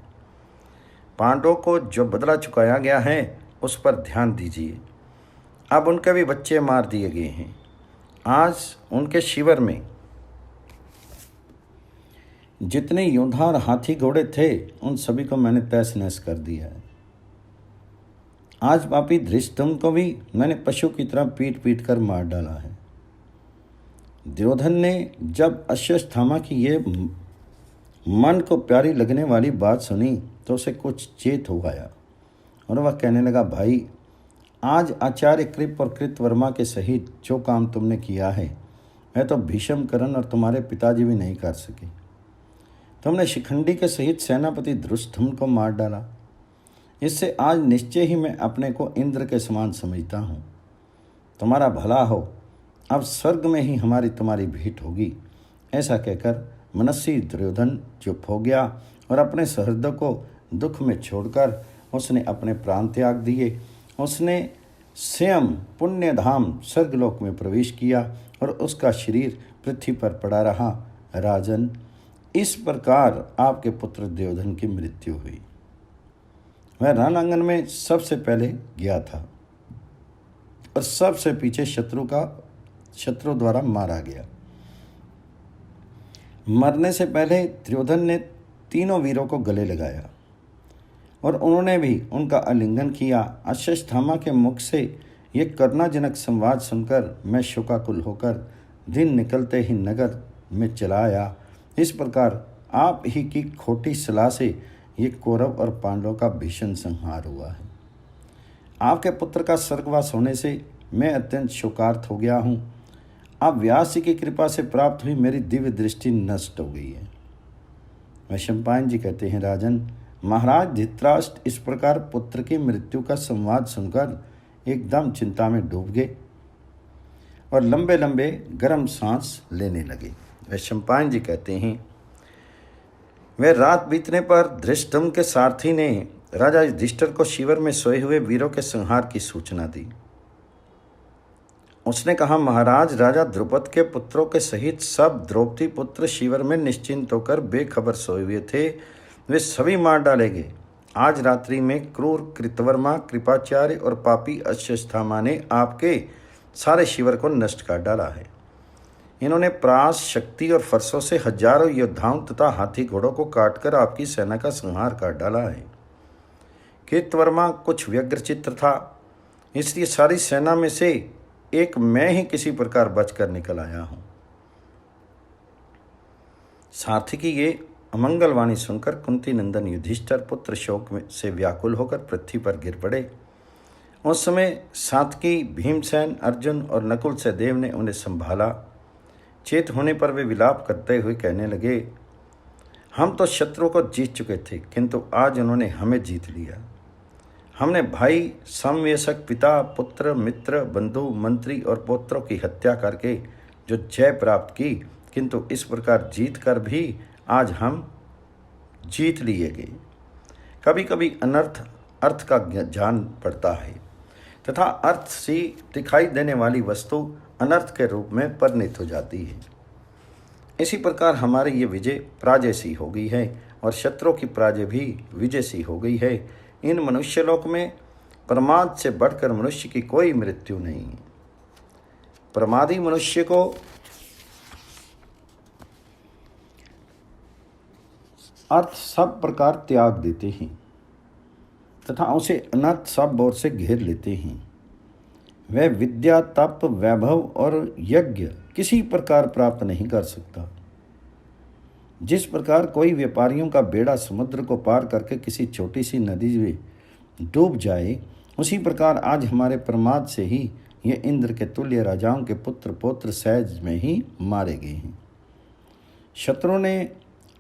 A: पांडवों को जो बदला चुकाया गया है उस पर ध्यान दीजिए। अब उनके भी बच्चे मार दिए गए हैं। आज उनके शिविर में जितने योद्धा और हाथी घोड़े थे उन सभी को मैंने तहस नहस कर दिया है। आज पापी धृष्टुम्न को भी मैंने पशु की तरह पीट पीट कर मार डाला है। दुर्योधन ने जब अश्वत्थामा की ये मन को प्यारी लगने वाली बात सुनी तो उसे कुछ चेत हो गया और वह कहने लगा, भाई, आज आचार्य कृप और कृतवर्मा के सहित जो काम तुमने किया है वह तो भीष्म कर्ण और तुम्हारे पिताजी भी नहीं कर सके। तुमने शिखंडी के सहित सेनापति धृष्टुम्न को मार डाला। इससे आज निश्चय ही मैं अपने को इंद्र के समान समझता हूँ। तुम्हारा भला हो, अब स्वर्ग में ही हमारी तुम्हारी भेंट होगी। ऐसा कहकर मनस्वी दुर्योधन चुप हो गया और अपने सहृदय को दुख में छोड़कर उसने अपने प्राण त्याग दिए। उसने स्वयं पुण्य धाम स्वर्गलोक में प्रवेश किया और उसका शरीर पृथ्वी पर पड़ा रहा। राजन, इस प्रकार आपके पुत्र दुर्योधन की मृत्यु हुई। वह रणांगन में सबसे पहले गया था और सबसे पीछे शत्रु द्वारा मारा गया। मरने से पहले दुर्योधन ने 3 वीरों को गले लगाया और उन्होंने भी उनका आलिंगन किया। अश्वत्थामा के मुख से ये करुणाजनक संवाद सुनकर मैं शोकाकुल होकर दिन निकलते ही नगर में चला आया। इस प्रकार आप ही की खोटी सलाह से ये कौरव और पांडवों का भीषण संहार हुआ है। आपके पुत्र का स्वर्गवास होने से मैं अत्यंत शोकार्त हो गया हूँ। अब व्यास जी की कृपा से प्राप्त हुई मेरी दिव्य दृष्टि नष्ट हो गई है। वैशंपायन जी कहते हैं, राजन, महाराज धृतराष्ट्र इस प्रकार पुत्र की मृत्यु का संवाद सुनकर एकदम चिंता में डूब गए और लंबे लंबे गर्म सांस लेने लगे। वैशंपायन जी कहते हैं, वे रात बीतने पर धृष्टुम्न के सारथी ने राजा युधिष्ठिर को शिविर में सोए हुए वीरों के संहार की सूचना दी। उसने कहा, महाराज, राजा द्रुपद के पुत्रों के सहित सब द्रौपदी पुत्र शिविर में निश्चिंत होकर बेखबर सोए हुए थे। वे सभी मार डाले गए। आज रात्रि में क्रूर कृतवर्मा, कृपाचार्य और पापी अश्वत्थामा ने आपके सारे शिविर को नष्ट कर डाला है। इन्होंने प्रास, शक्ति और फरसों से हजारों योद्धाओं तथा हाथी घोड़ों को काटकर आपकी सेना का संहार कर डाला है। कृतवर्मा कुछ व्यग्रचित्त था, इसलिए सारी सेना में से एक मैं ही किसी प्रकार बचकर निकल आया हूँ। सात्विकी ये अमंगलवाणी सुनकर कुंती नंदन युधिष्ठिर पुत्र शोक से व्याकुल होकर पृथ्वी पर गिर पड़े। उस समय सात्विकी, भीमसेन, अर्जुन और नकुल सहदेव ने उन्हें संभाला। चेत होने पर वे विलाप करते हुए कहने लगे, हम तो शत्रु को जीत चुके थे, किंतु आज उन्होंने हमें जीत लिया। हमने भाई, समवयस्क, पिता, पुत्र, मित्र, बंधु, मंत्री और पुत्रों की हत्या करके जो जय प्राप्त की, किंतु इस प्रकार जीत कर भी आज हम जीत लिए गए। कभी कभी अनर्थ अर्थ का ज्ञान पड़ता है तथा अर्थ सी दिखाई देने वाली वस्तु अनर्थ के रूप में परिणित हो जाती है। इसी प्रकार हमारी ये विजय पराजय सी हो गई है और शत्रुओं की पराजय भी विजय सी हो गई है। इन मनुष्यलोक में प्रमाद से बढ़कर मनुष्य की कोई मृत्यु नहीं है। प्रमादी मनुष्य को अर्थ सब प्रकार त्याग देते हैं तथा उसे अनर्थ सब ओर से घेर लेते हैं। वह विद्या, तप, वैभव और यज्ञ किसी प्रकार प्राप्त नहीं कर सकता। जिस प्रकार कोई व्यापारियों का बेड़ा समुद्र को पार करके किसी छोटी सी नदी में डूब जाए, उसी प्रकार आज हमारे प्रमाद से ही ये इंद्र के तुल्य राजाओं के पुत्र पौत्र सहज में ही मारे गए हैं। शत्रुओं ने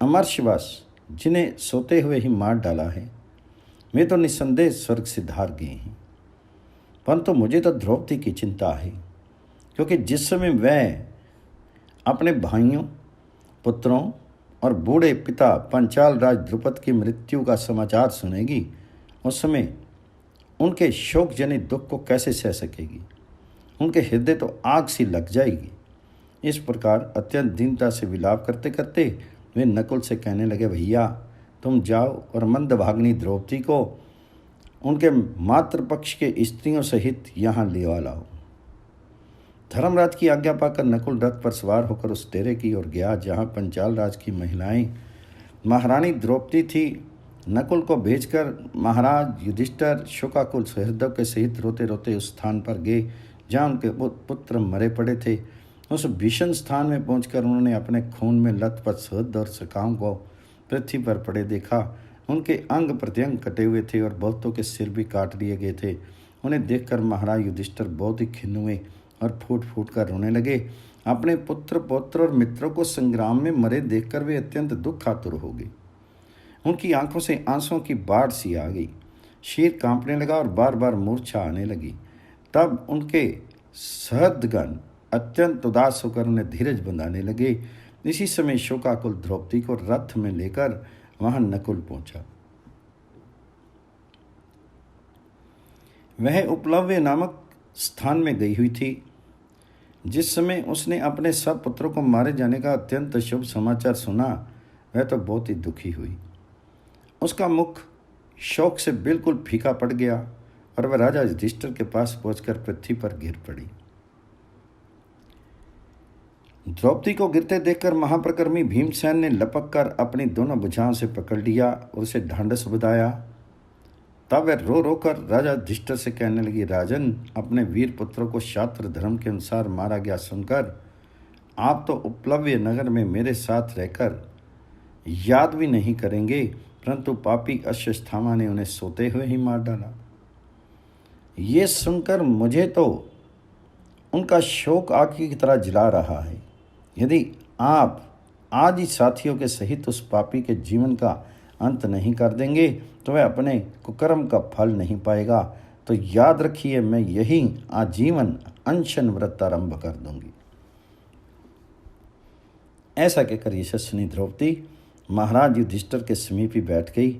A: अमरशवश जिन्हें सोते हुए ही मार डाला है, वे तो निस्संदेह स्वर्ग से धार गए हैं। परंतु मुझे तो द्रौपदी की चिंता है, क्योंकि जिस समय वह अपने भाइयों, पुत्रों और बूढ़े पिता पंचाल राज द्रुपद की मृत्यु का समाचार सुनेगी, उस समय उनके शोक जनित दुख को कैसे सह सकेगी। उनके हृदय तो आग सी लग जाएगी। इस प्रकार अत्यंत दीनता से विलाप करते करते वे नकुल से कहने लगे, भैया तुम जाओ और मंदभागिनी द्रौपदी को उनके मातृपक्ष के स्त्रियों सहित यहाँ ले लाओ। धर्मराज की आज्ञा पाकर नकुल रथ पर सवार होकर उस डेरे की ओर गया जहाँ पंचाल राज की महिलाएं महारानी द्रौपदी थी। नकुल को भेजकर महाराज युधिष्ठिर शोकाकुल सहृदय के सहित रोते रोते उस स्थान पर गए जहाँ उनके पुत्र मरे पड़े थे। उस भीषण स्थान में पहुंचकर उन्होंने अपने खून में लथपथ सहृदय और सखाओं को पृथ्वी पर पड़े देखा। उनके अंग प्रत्यंग कटे हुए थे और बहुतों के सिर भी काट लिए गए थे। उन्हें देखकर महाराज युधिष्ठिर बहुत ही खिन्न हुए और फूट फूट कर रोने लगे। अपने पुत्र पौत्र और मित्रों को संग्राम में मरे देखकर वे अत्यंत दुखातुर हो गए। उनकी आंखों से आंसुओं की बाढ़ सी आ गई, शरीर कांपने लगा और बार बार मूर्छा आने लगी। तब उनके सहृदगण अत्यंत उदास होकर उन्हें धीरज बंधाने लगे। इसी समय शोकाकुल द्रौपदी को रथ में लेकर वहां नकुल पहुंचा। वह उपलव्य नामक स्थान में गई हुई थी। जिस समय उसने अपने सब पुत्रों को मारे जाने का अत्यंत शुभ समाचार सुना, वह तो बहुत ही दुखी हुई। उसका मुख शोक से बिल्कुल फीका पड़ गया और वह राजा युधिष्ठिर के पास पहुंचकर पृथ्वी पर गिर पड़ी। द्रौपदी को गिरते देखकर महाप्रकर्मी भीमसेन ने लपक कर अपनी दोनों भुजाओं से पकड़ लिया और उसे ढांढस बंधाया। तब वह रो रो कर राजा युधिष्ठिर से कहने लगी, राजन, अपने वीर पुत्रों को शास्त्र धर्म के अनुसार मारा गया सुनकर आप तो उपलव्य नगर में मेरे साथ रहकर याद भी नहीं करेंगे, परंतु पापी अश्वत्थामा ने उन्हें सोते हुए ही मार डाला। ये सुनकर मुझे तो उनका शोक आग की तरह जला रहा है। यदि आप आज ही साथियों के सहित उस पापी के जीवन का अंत नहीं कर देंगे तो वह अपने कुकर्म का फल नहीं पाएगा। तो याद रखिए, मैं यही आजीवन अनशन व्रत आरंभ कर दूंगी। ऐसा कहकर यशस्विनी द्रौपदी महाराज युधिष्ठिर के समीप ही बैठ गई।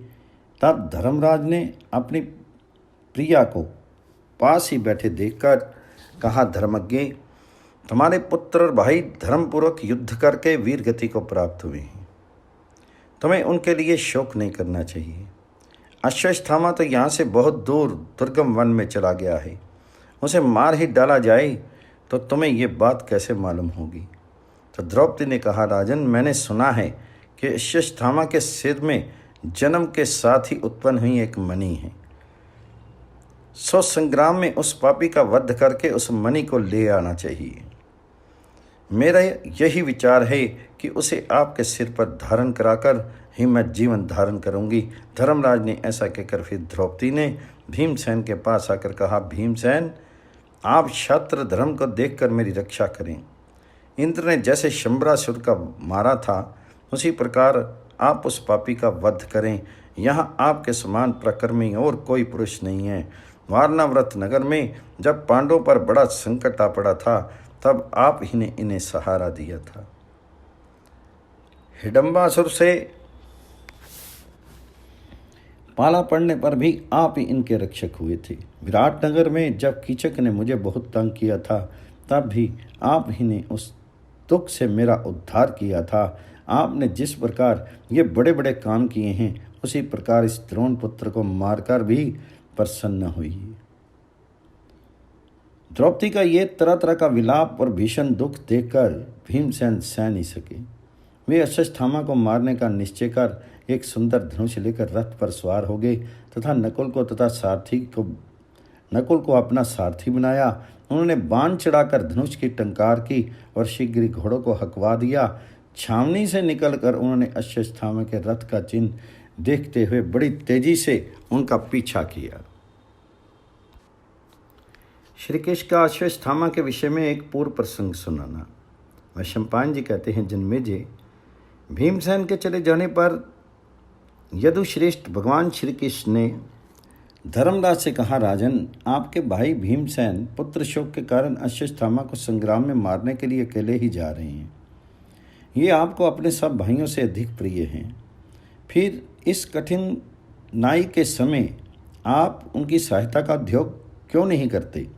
A: तब धर्मराज ने अपनी प्रिया को पास ही बैठे देखकर कहा, धर्मज्ञ, तुम्हारे पुत्र और भाई धर्मपूर्वक युद्ध करके वीर गति को प्राप्त हुए हैं। तुम्हें उनके लिए शोक नहीं करना चाहिए। अश्वत्थामा तो यहाँ से बहुत दूर दुर्गम वन में चला गया है। उसे मार ही डाला जाए तो तुम्हें ये बात कैसे मालूम होगी। तो द्रौपदी ने कहा, राजन, मैंने सुना है कि अश्वत्थामा के सिर में जन्म के साथ ही उत्पन्न हुई एक मणि है। सो संग्राम में उस पापी का वध करके उस मणि को ले आना चाहिए। मेरा यही विचार है कि उसे आपके सिर पर धारण कराकर ही मैं जीवन धारण करूंगी। धर्मराज ने ऐसा कहकर फिर द्रौपदी ने भीमसेन के पास आकर कहा, भीमसेन, आप क्षत्र धर्म को देखकर मेरी रक्षा करें। इंद्र ने जैसे शंबरासुर का मारा था, उसी प्रकार आप उस पापी का वध करें। यहाँ आपके समान प्रकर्मी और कोई पुरुष नहीं है। वारणाव्रत नगर में जब पांडवों पर बड़ा संकट आ पड़ा था, तब आप ही ने इन्हें सहारा दिया था। हिडंबासुर से पाला पड़ने पर भी आप ही इनके रक्षक हुए थे। विराट नगर में जब कीचक ने मुझे बहुत तंग किया था, तब भी आप ही ने उस दुख से मेरा उद्धार किया था। आपने जिस प्रकार ये बड़े बड़े काम किए हैं, उसी प्रकार इस द्रोण पुत्र को मारकर भी प्रसन्न हुई। द्रौपदी का ये तरह तरह का विलाप और भीषण दुख देखकर भीमसेन सह नहीं सके। वे अश्वत्थामा को मारने का निश्चय कर एक सुंदर धनुष लेकर रथ पर सवार हो गए तथा नकुल को अपना सारथी बनाया। उन्होंने बाण चढ़ाकर धनुष की टंकार की और शीघ्र घोड़ों को हकवा दिया। छावनी से निकलकर उन्होंने अश्वत्थामा के रथ का चिन्ह देखते हुए बड़ी तेजी से उनका पीछा किया। श्री कृष्ण का अश्वत्थामा के विषय में एक पूर्व प्रसंग सुनाना। वैशंपायन जी कहते हैं, जन्मेजय, भीमसेन के चले जाने पर यदुश्रेष्ठ भगवान श्री कृष्ण ने धर्मराज से कहा, राजन, आपके भाई भीमसेन पुत्र शोक के कारण अश्वत्थामा को संग्राम में मारने के लिए अकेले ही जा रहे हैं। ये आपको अपने सब भाइयों से अधिक प्रिय हैं। फिर इस कठिनाई के समय आप उनकी सहायता का उद्योग क्यों नहीं करते?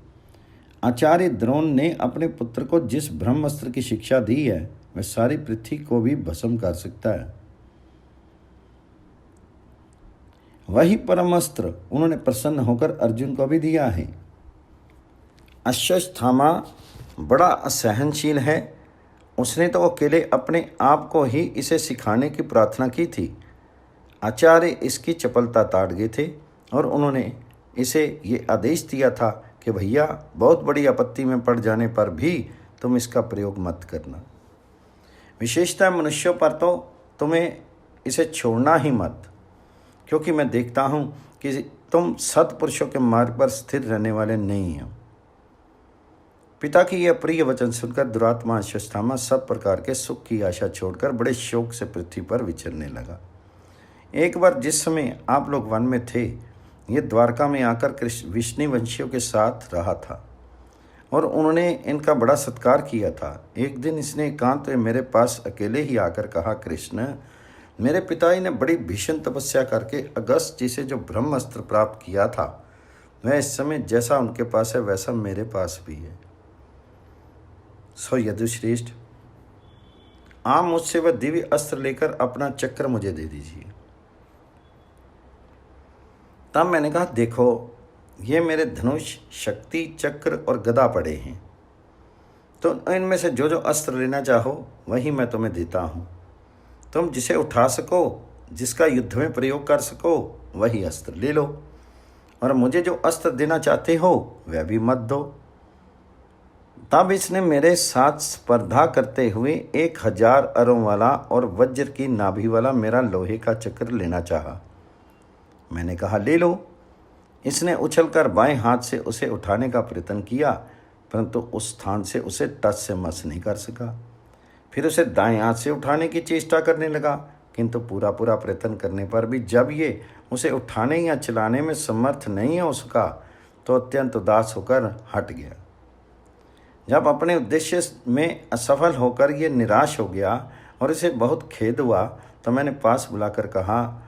A: आचार्य द्रोण ने अपने पुत्र को जिस ब्रह्मास्त्र की शिक्षा दी है वह सारी पृथ्वी को भी भस्म कर सकता है। वही परमास्त्र उन्होंने प्रसन्न होकर अर्जुन को भी दिया है। अश्वत्थामा बड़ा असहनशील है। उसने तो अकेले अपने आप को ही इसे सिखाने की प्रार्थना की थी। आचार्य इसकी चपलता ताड़ गए थे और उन्होंने इसे ये आदेश दिया था कि भैया, बहुत बड़ी आपत्ति में पड़ जाने पर भी तुम इसका प्रयोग मत करना। विशेषतः मनुष्यों पर तो तुम्हें इसे छोड़ना ही मत, क्योंकि मैं देखता हूँ कि तुम सत्पुरुषों के मार्ग पर स्थिर रहने वाले नहीं हो। पिता की यह प्रिय वचन सुनकर दुरात्मा अश्वत्थामा सब प्रकार के सुख की आशा छोड़कर बड़े शोक से पृथ्वी पर विचरने लगा। एक बार जिस समय आप लोग वन में थे, ये द्वारका में आकर विष्णु वंशियों के साथ रहा था और उन्होंने इनका बड़ा सत्कार किया था। एक दिन इसने एकांत में मेरे पास अकेले ही आकर कहा, कृष्ण, मेरे पिताजी ने बड़ी भीषण तपस्या करके अगस्त जी से जो ब्रह्मास्त्र प्राप्त किया था, वह इस समय जैसा उनके पास है वैसा मेरे पास भी है। सो यदुश्रेष्ठ, आप मुझसे वह दिव्य अस्त्र लेकर अपना चक्र मुझे दे दीजिए। तब मैंने कहा, देखो, ये मेरे धनुष, शक्ति, चक्र और गदा पड़े हैं, तो इनमें से जो जो अस्त्र लेना चाहो वही मैं तुम्हें देता हूँ। तुम जिसे उठा सको, जिसका युद्ध में प्रयोग कर सको, वही अस्त्र ले लो, और मुझे जो अस्त्र देना चाहते हो वह भी मत दो। तब इसने मेरे साथ स्पर्धा करते हुए 1000 अरों वाला और वज्र की नाभि वाला मेरा लोहे का चक्र लेना चाहा। मैंने कहा, ले लो। इसने उछलकर बाएं हाथ से उसे उठाने का प्रयत्न किया, परंतु उस स्थान से उसे टस से मस नहीं कर सका। फिर उसे दाएं हाथ से उठाने की चेष्टा करने लगा, किंतु पूरा प्रयत्न करने पर भी जब ये उसे उठाने या चलाने में समर्थ नहीं हो सका तो अत्यंत उदास होकर हट गया। जब अपने उद्देश्य में असफल होकर ये निराश हो गया और इसे बहुत खेद हुआ, तो मैंने पास बुलाकर कहा,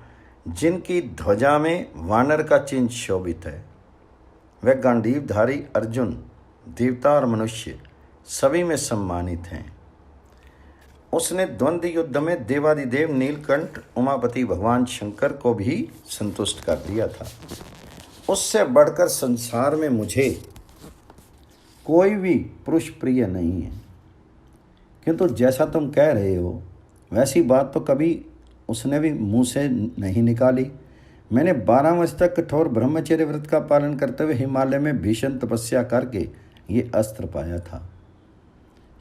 A: जिनकी ध्वजा में वानर का चिन्ह शोभित है, वह गांडीवधारी अर्जुन, देवता और मनुष्य सभी में सम्मानित हैं। उसने द्वंद्व युद्ध में देवादिदेव नीलकंठ, उमापति भगवान शंकर को भी संतुष्ट कर दिया था। उससे बढ़कर संसार में मुझे कोई भी पुरुष प्रिय नहीं है। किंतु जैसा तुम कह रहे हो वैसी बात तो कभी उसने भी मुंह से नहीं निकाली। मैंने 12 वर्ष तक कठोर ब्रह्मचर्य व्रत का पालन करते हुए हिमालय में भीषण तपस्या करके ये अस्त्र पाया था।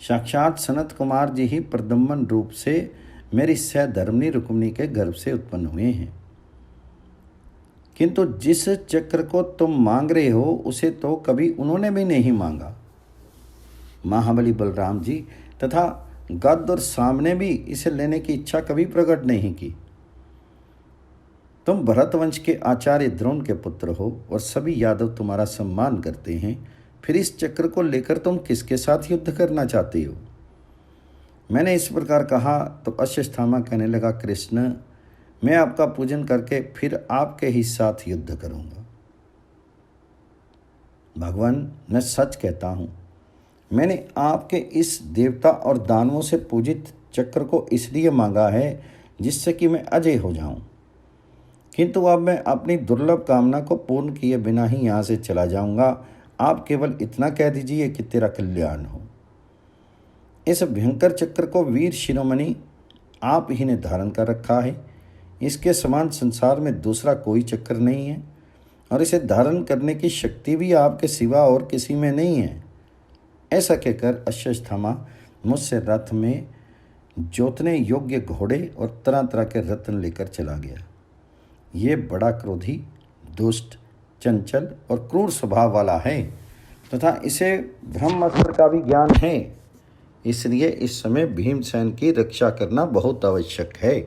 A: साक्षात सनत कुमार जी ही प्रदम्मन रूप से मेरी सहधर्मिणी रुक्मिणी के गर्भ से उत्पन्न हुए हैं। किंतु जिस चक्र को तुम मांग रहे हो उसे तो कभी उन्होंने भी नहीं मांगा। महाबली बलराम जी तथा गद और साम ने भी इसे लेने की इच्छा कभी प्रकट नहीं की। तुम भरतवंश के आचार्य द्रोण के पुत्र हो और सभी यादव तुम्हारा सम्मान करते हैं, फिर इस चक्र को लेकर तुम किसके साथ युद्ध करना चाहते हो? मैंने इस प्रकार कहा तो अश्वत्थामा कहने लगा, कृष्ण, मैं आपका पूजन करके फिर आपके ही साथ युद्ध करूंगा। भगवान, मैं सच कहता हूं, मैंने आपके इस देवता और दानवों से पूजित चक्र को इसलिए मांगा है जिससे कि मैं अजय हो जाऊं, किंतु अब मैं अपनी दुर्लभ कामना को पूर्ण किए बिना ही यहाँ से चला जाऊंगा। आप केवल इतना कह दीजिए कि तेरा कल्याण हो। इस भयंकर चक्र को वीर शिरोमणि आप ही ने धारण कर रखा है। इसके समान संसार में दूसरा कोई चक्र नहीं है और इसे धारण करने की शक्ति भी आपके सिवा और किसी में नहीं है। ऐसा कहकर अश्वत्थामा मुझसे रथ में जोतने योग्य घोड़े और तरह तरह के रत्न लेकर चला गया। ये बड़ा क्रोधी, दुष्ट, चंचल और क्रूर स्वभाव वाला है तथा इसे ब्रह्मास्त्र का भी ज्ञान है। इसलिए इस समय भीमसेन की रक्षा करना बहुत आवश्यक है।